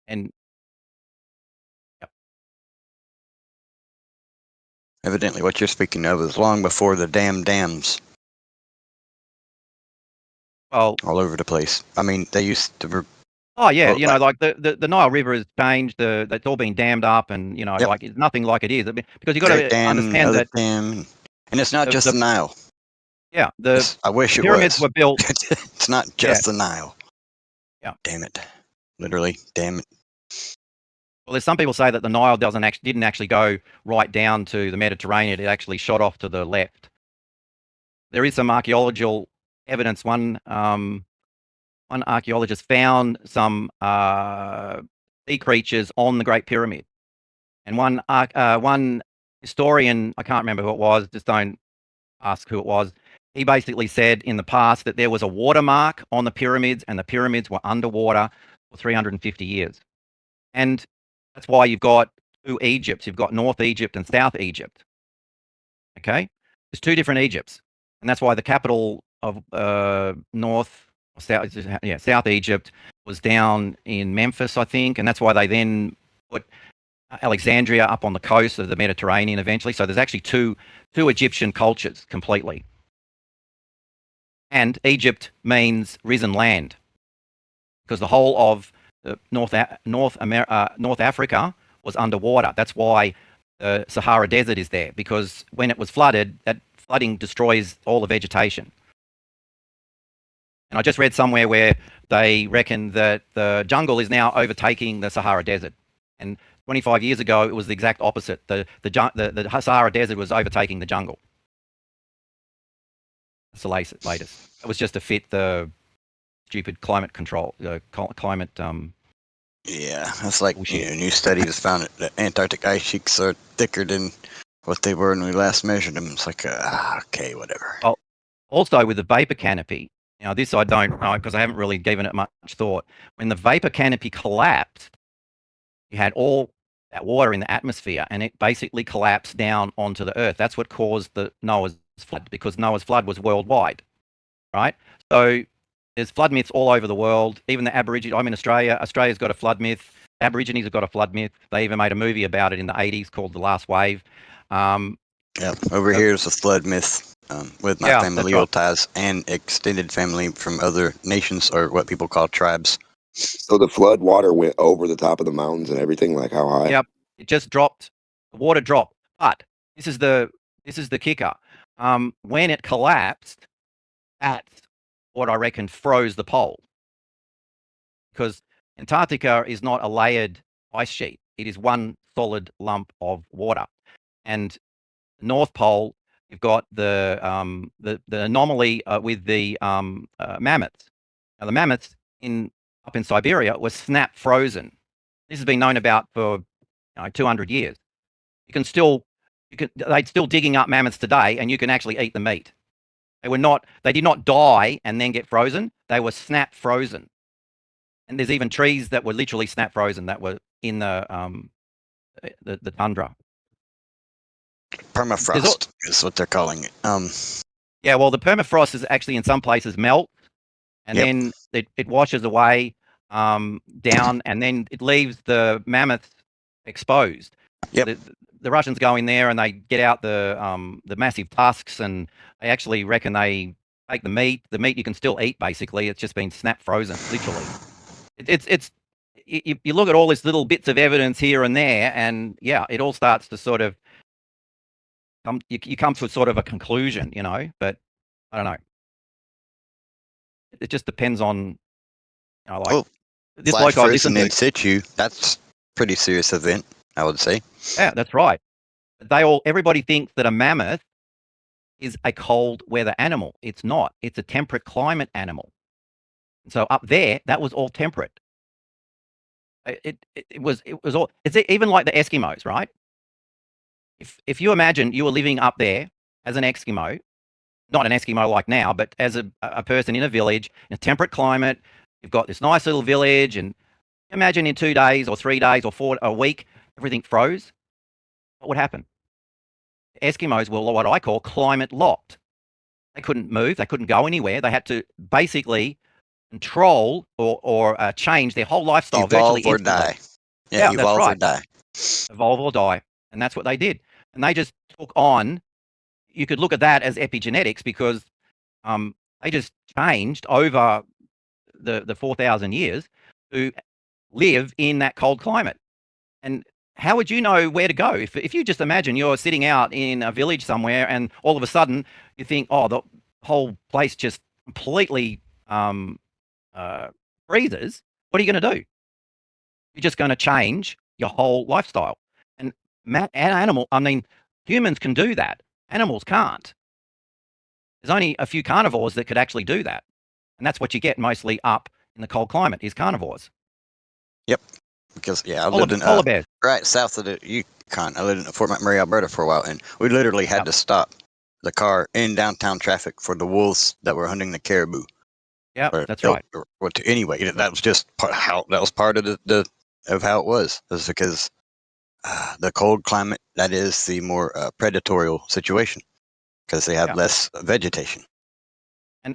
And Evidently, what you're speaking of is long before the damn dams. Well, all over the place. I mean, they used to. Oh yeah, like the Nile River has changed. It's all been dammed up, and Yep. like it's nothing like it is. Because you got to understand that. Dam, and it's not just the Nile. Yeah, I wish it pyramids was. were built. It's not just the Nile. Yeah. Damn it. Literally, damn it. Well, there's some people say that the Nile didn't actually go right down to the Mediterranean. It actually shot off to the left. There is some archaeological evidence. One archaeologist found some sea creatures on the Great Pyramid, and one historian, I can't remember who it was, just don't ask who it was. He basically said in the past that there was a watermark on the pyramids, and the pyramids were underwater for 350 years. And that's why you've got 2 Egypts. You've got North Egypt and South Egypt. Okay? There's 2 different Egypts. And that's why the capital of South Egypt was down in Memphis, I think. And that's why they then put Alexandria up on the coast of the Mediterranean eventually. So there's actually two Egyptian cultures completely. And Egypt means risen land, because the whole of North Africa was underwater. That's why the Sahara Desert is there, because when it was flooded, that flooding destroys all the vegetation. And I just read somewhere where they reckon that the jungle is now overtaking the Sahara Desert. And 25 years ago, it was the exact opposite. The Sahara Desert was overtaking the jungle. That's the latest. It was just to fit the stupid climate control, climate. Yeah, it's like new studies found that Antarctic ice sheets are thicker than what they were when we last measured them. It's like, okay, whatever. Oh, also with the vapor canopy. Now, this I don't know because I haven't really given it much thought. When the vapor canopy collapsed, you had all that water in the atmosphere, and it basically collapsed down onto the Earth. That's what caused the Noah's flood, because Noah's flood was worldwide, right? So there's flood myths all over the world. Even the Aborigines. I'm in Australia. Australia's got a flood myth. Aborigines have got a flood myth. They even made a movie about it in the 80s called The Last Wave. Over here is a flood myth with my familial ties and extended family from other nations, or what people call tribes. So the flood water went over the top of the mountains and everything. Like how high? Yep, it just dropped. The water dropped. But this is the kicker. When it collapsed, That's what I reckon froze the pole. Because Antarctica is not a layered ice sheet. It is one solid lump of water. And North Pole, you've got the anomaly with the mammoths. Now, the mammoths up in Siberia were snap frozen. This has been known about for 200 years. They'd still digging up mammoths today, and you can actually eat the meat. They did not die and then get frozen. They were snap frozen. And there's even trees that were literally snap frozen that were in the tundra. Permafrost is what they're calling it. Yeah, well, the permafrost is actually in some places melt, and then it washes away down, and then it leaves the mammoths exposed. Yep. The Russians go in there and they get out the massive tusks, and they actually reckon they take the meat. The meat you can still eat, basically. It's just been snap frozen, literally. You look at all these little bits of evidence here and there, and yeah, it all starts to sort of you come to sort of a conclusion, but I don't know. It just depends on, this flash bloke I frozen listened in situ, that's pretty serious event, I would say. Yeah, that's right. Everybody thinks that a mammoth is a cold weather animal. It's not. It's a temperate climate animal. So up there, that was all temperate. It was all. It's even like the Eskimos, right? If you imagine you were living up there as an Eskimo, not an Eskimo like now, but as a person in a village in a temperate climate, you've got this nice little village, and imagine in 2 days or 3 days or a week, everything froze. What would happen? Eskimos were what I call climate locked. They couldn't move. They couldn't go anywhere. They had to basically control or change their whole lifestyle. Evolve or die. Yeah, evolve or die. Evolve or die. And that's what they did. And they just took on, you could look at that as epigenetics, because they just changed over the 4,000 years to live in that cold climate. And how would you know where to go? If you just imagine you're sitting out in a village somewhere and all of a sudden you think, oh, the whole place just completely freezes, what are you going to do? You're just going to change your whole lifestyle. And humans can do that. Animals can't. There's only a few carnivores that could actually do that. And that's what you get mostly up in the cold climate is carnivores. Yep. Because I lived in right south of the Yukon. I lived in Fort McMurray, Alberta for a while, and we literally had to stop the car in downtown traffic for the wolves that were hunting the caribou. Yeah, that's right. Anyway, that was just part of the of how it was. It was because the cold climate, that is the more predatorial situation, because they have less vegetation.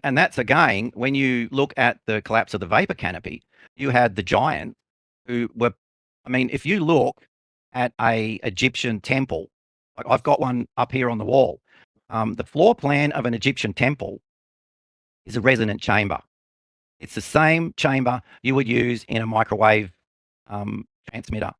And that's again, when you look at the collapse of the vapor canopy, you had the giants who were, if you look at a Egyptian temple, like I've got one up here on the wall, the floor plan of an Egyptian temple is a resonant chamber. It's the same chamber you would use in a microwave transmitter.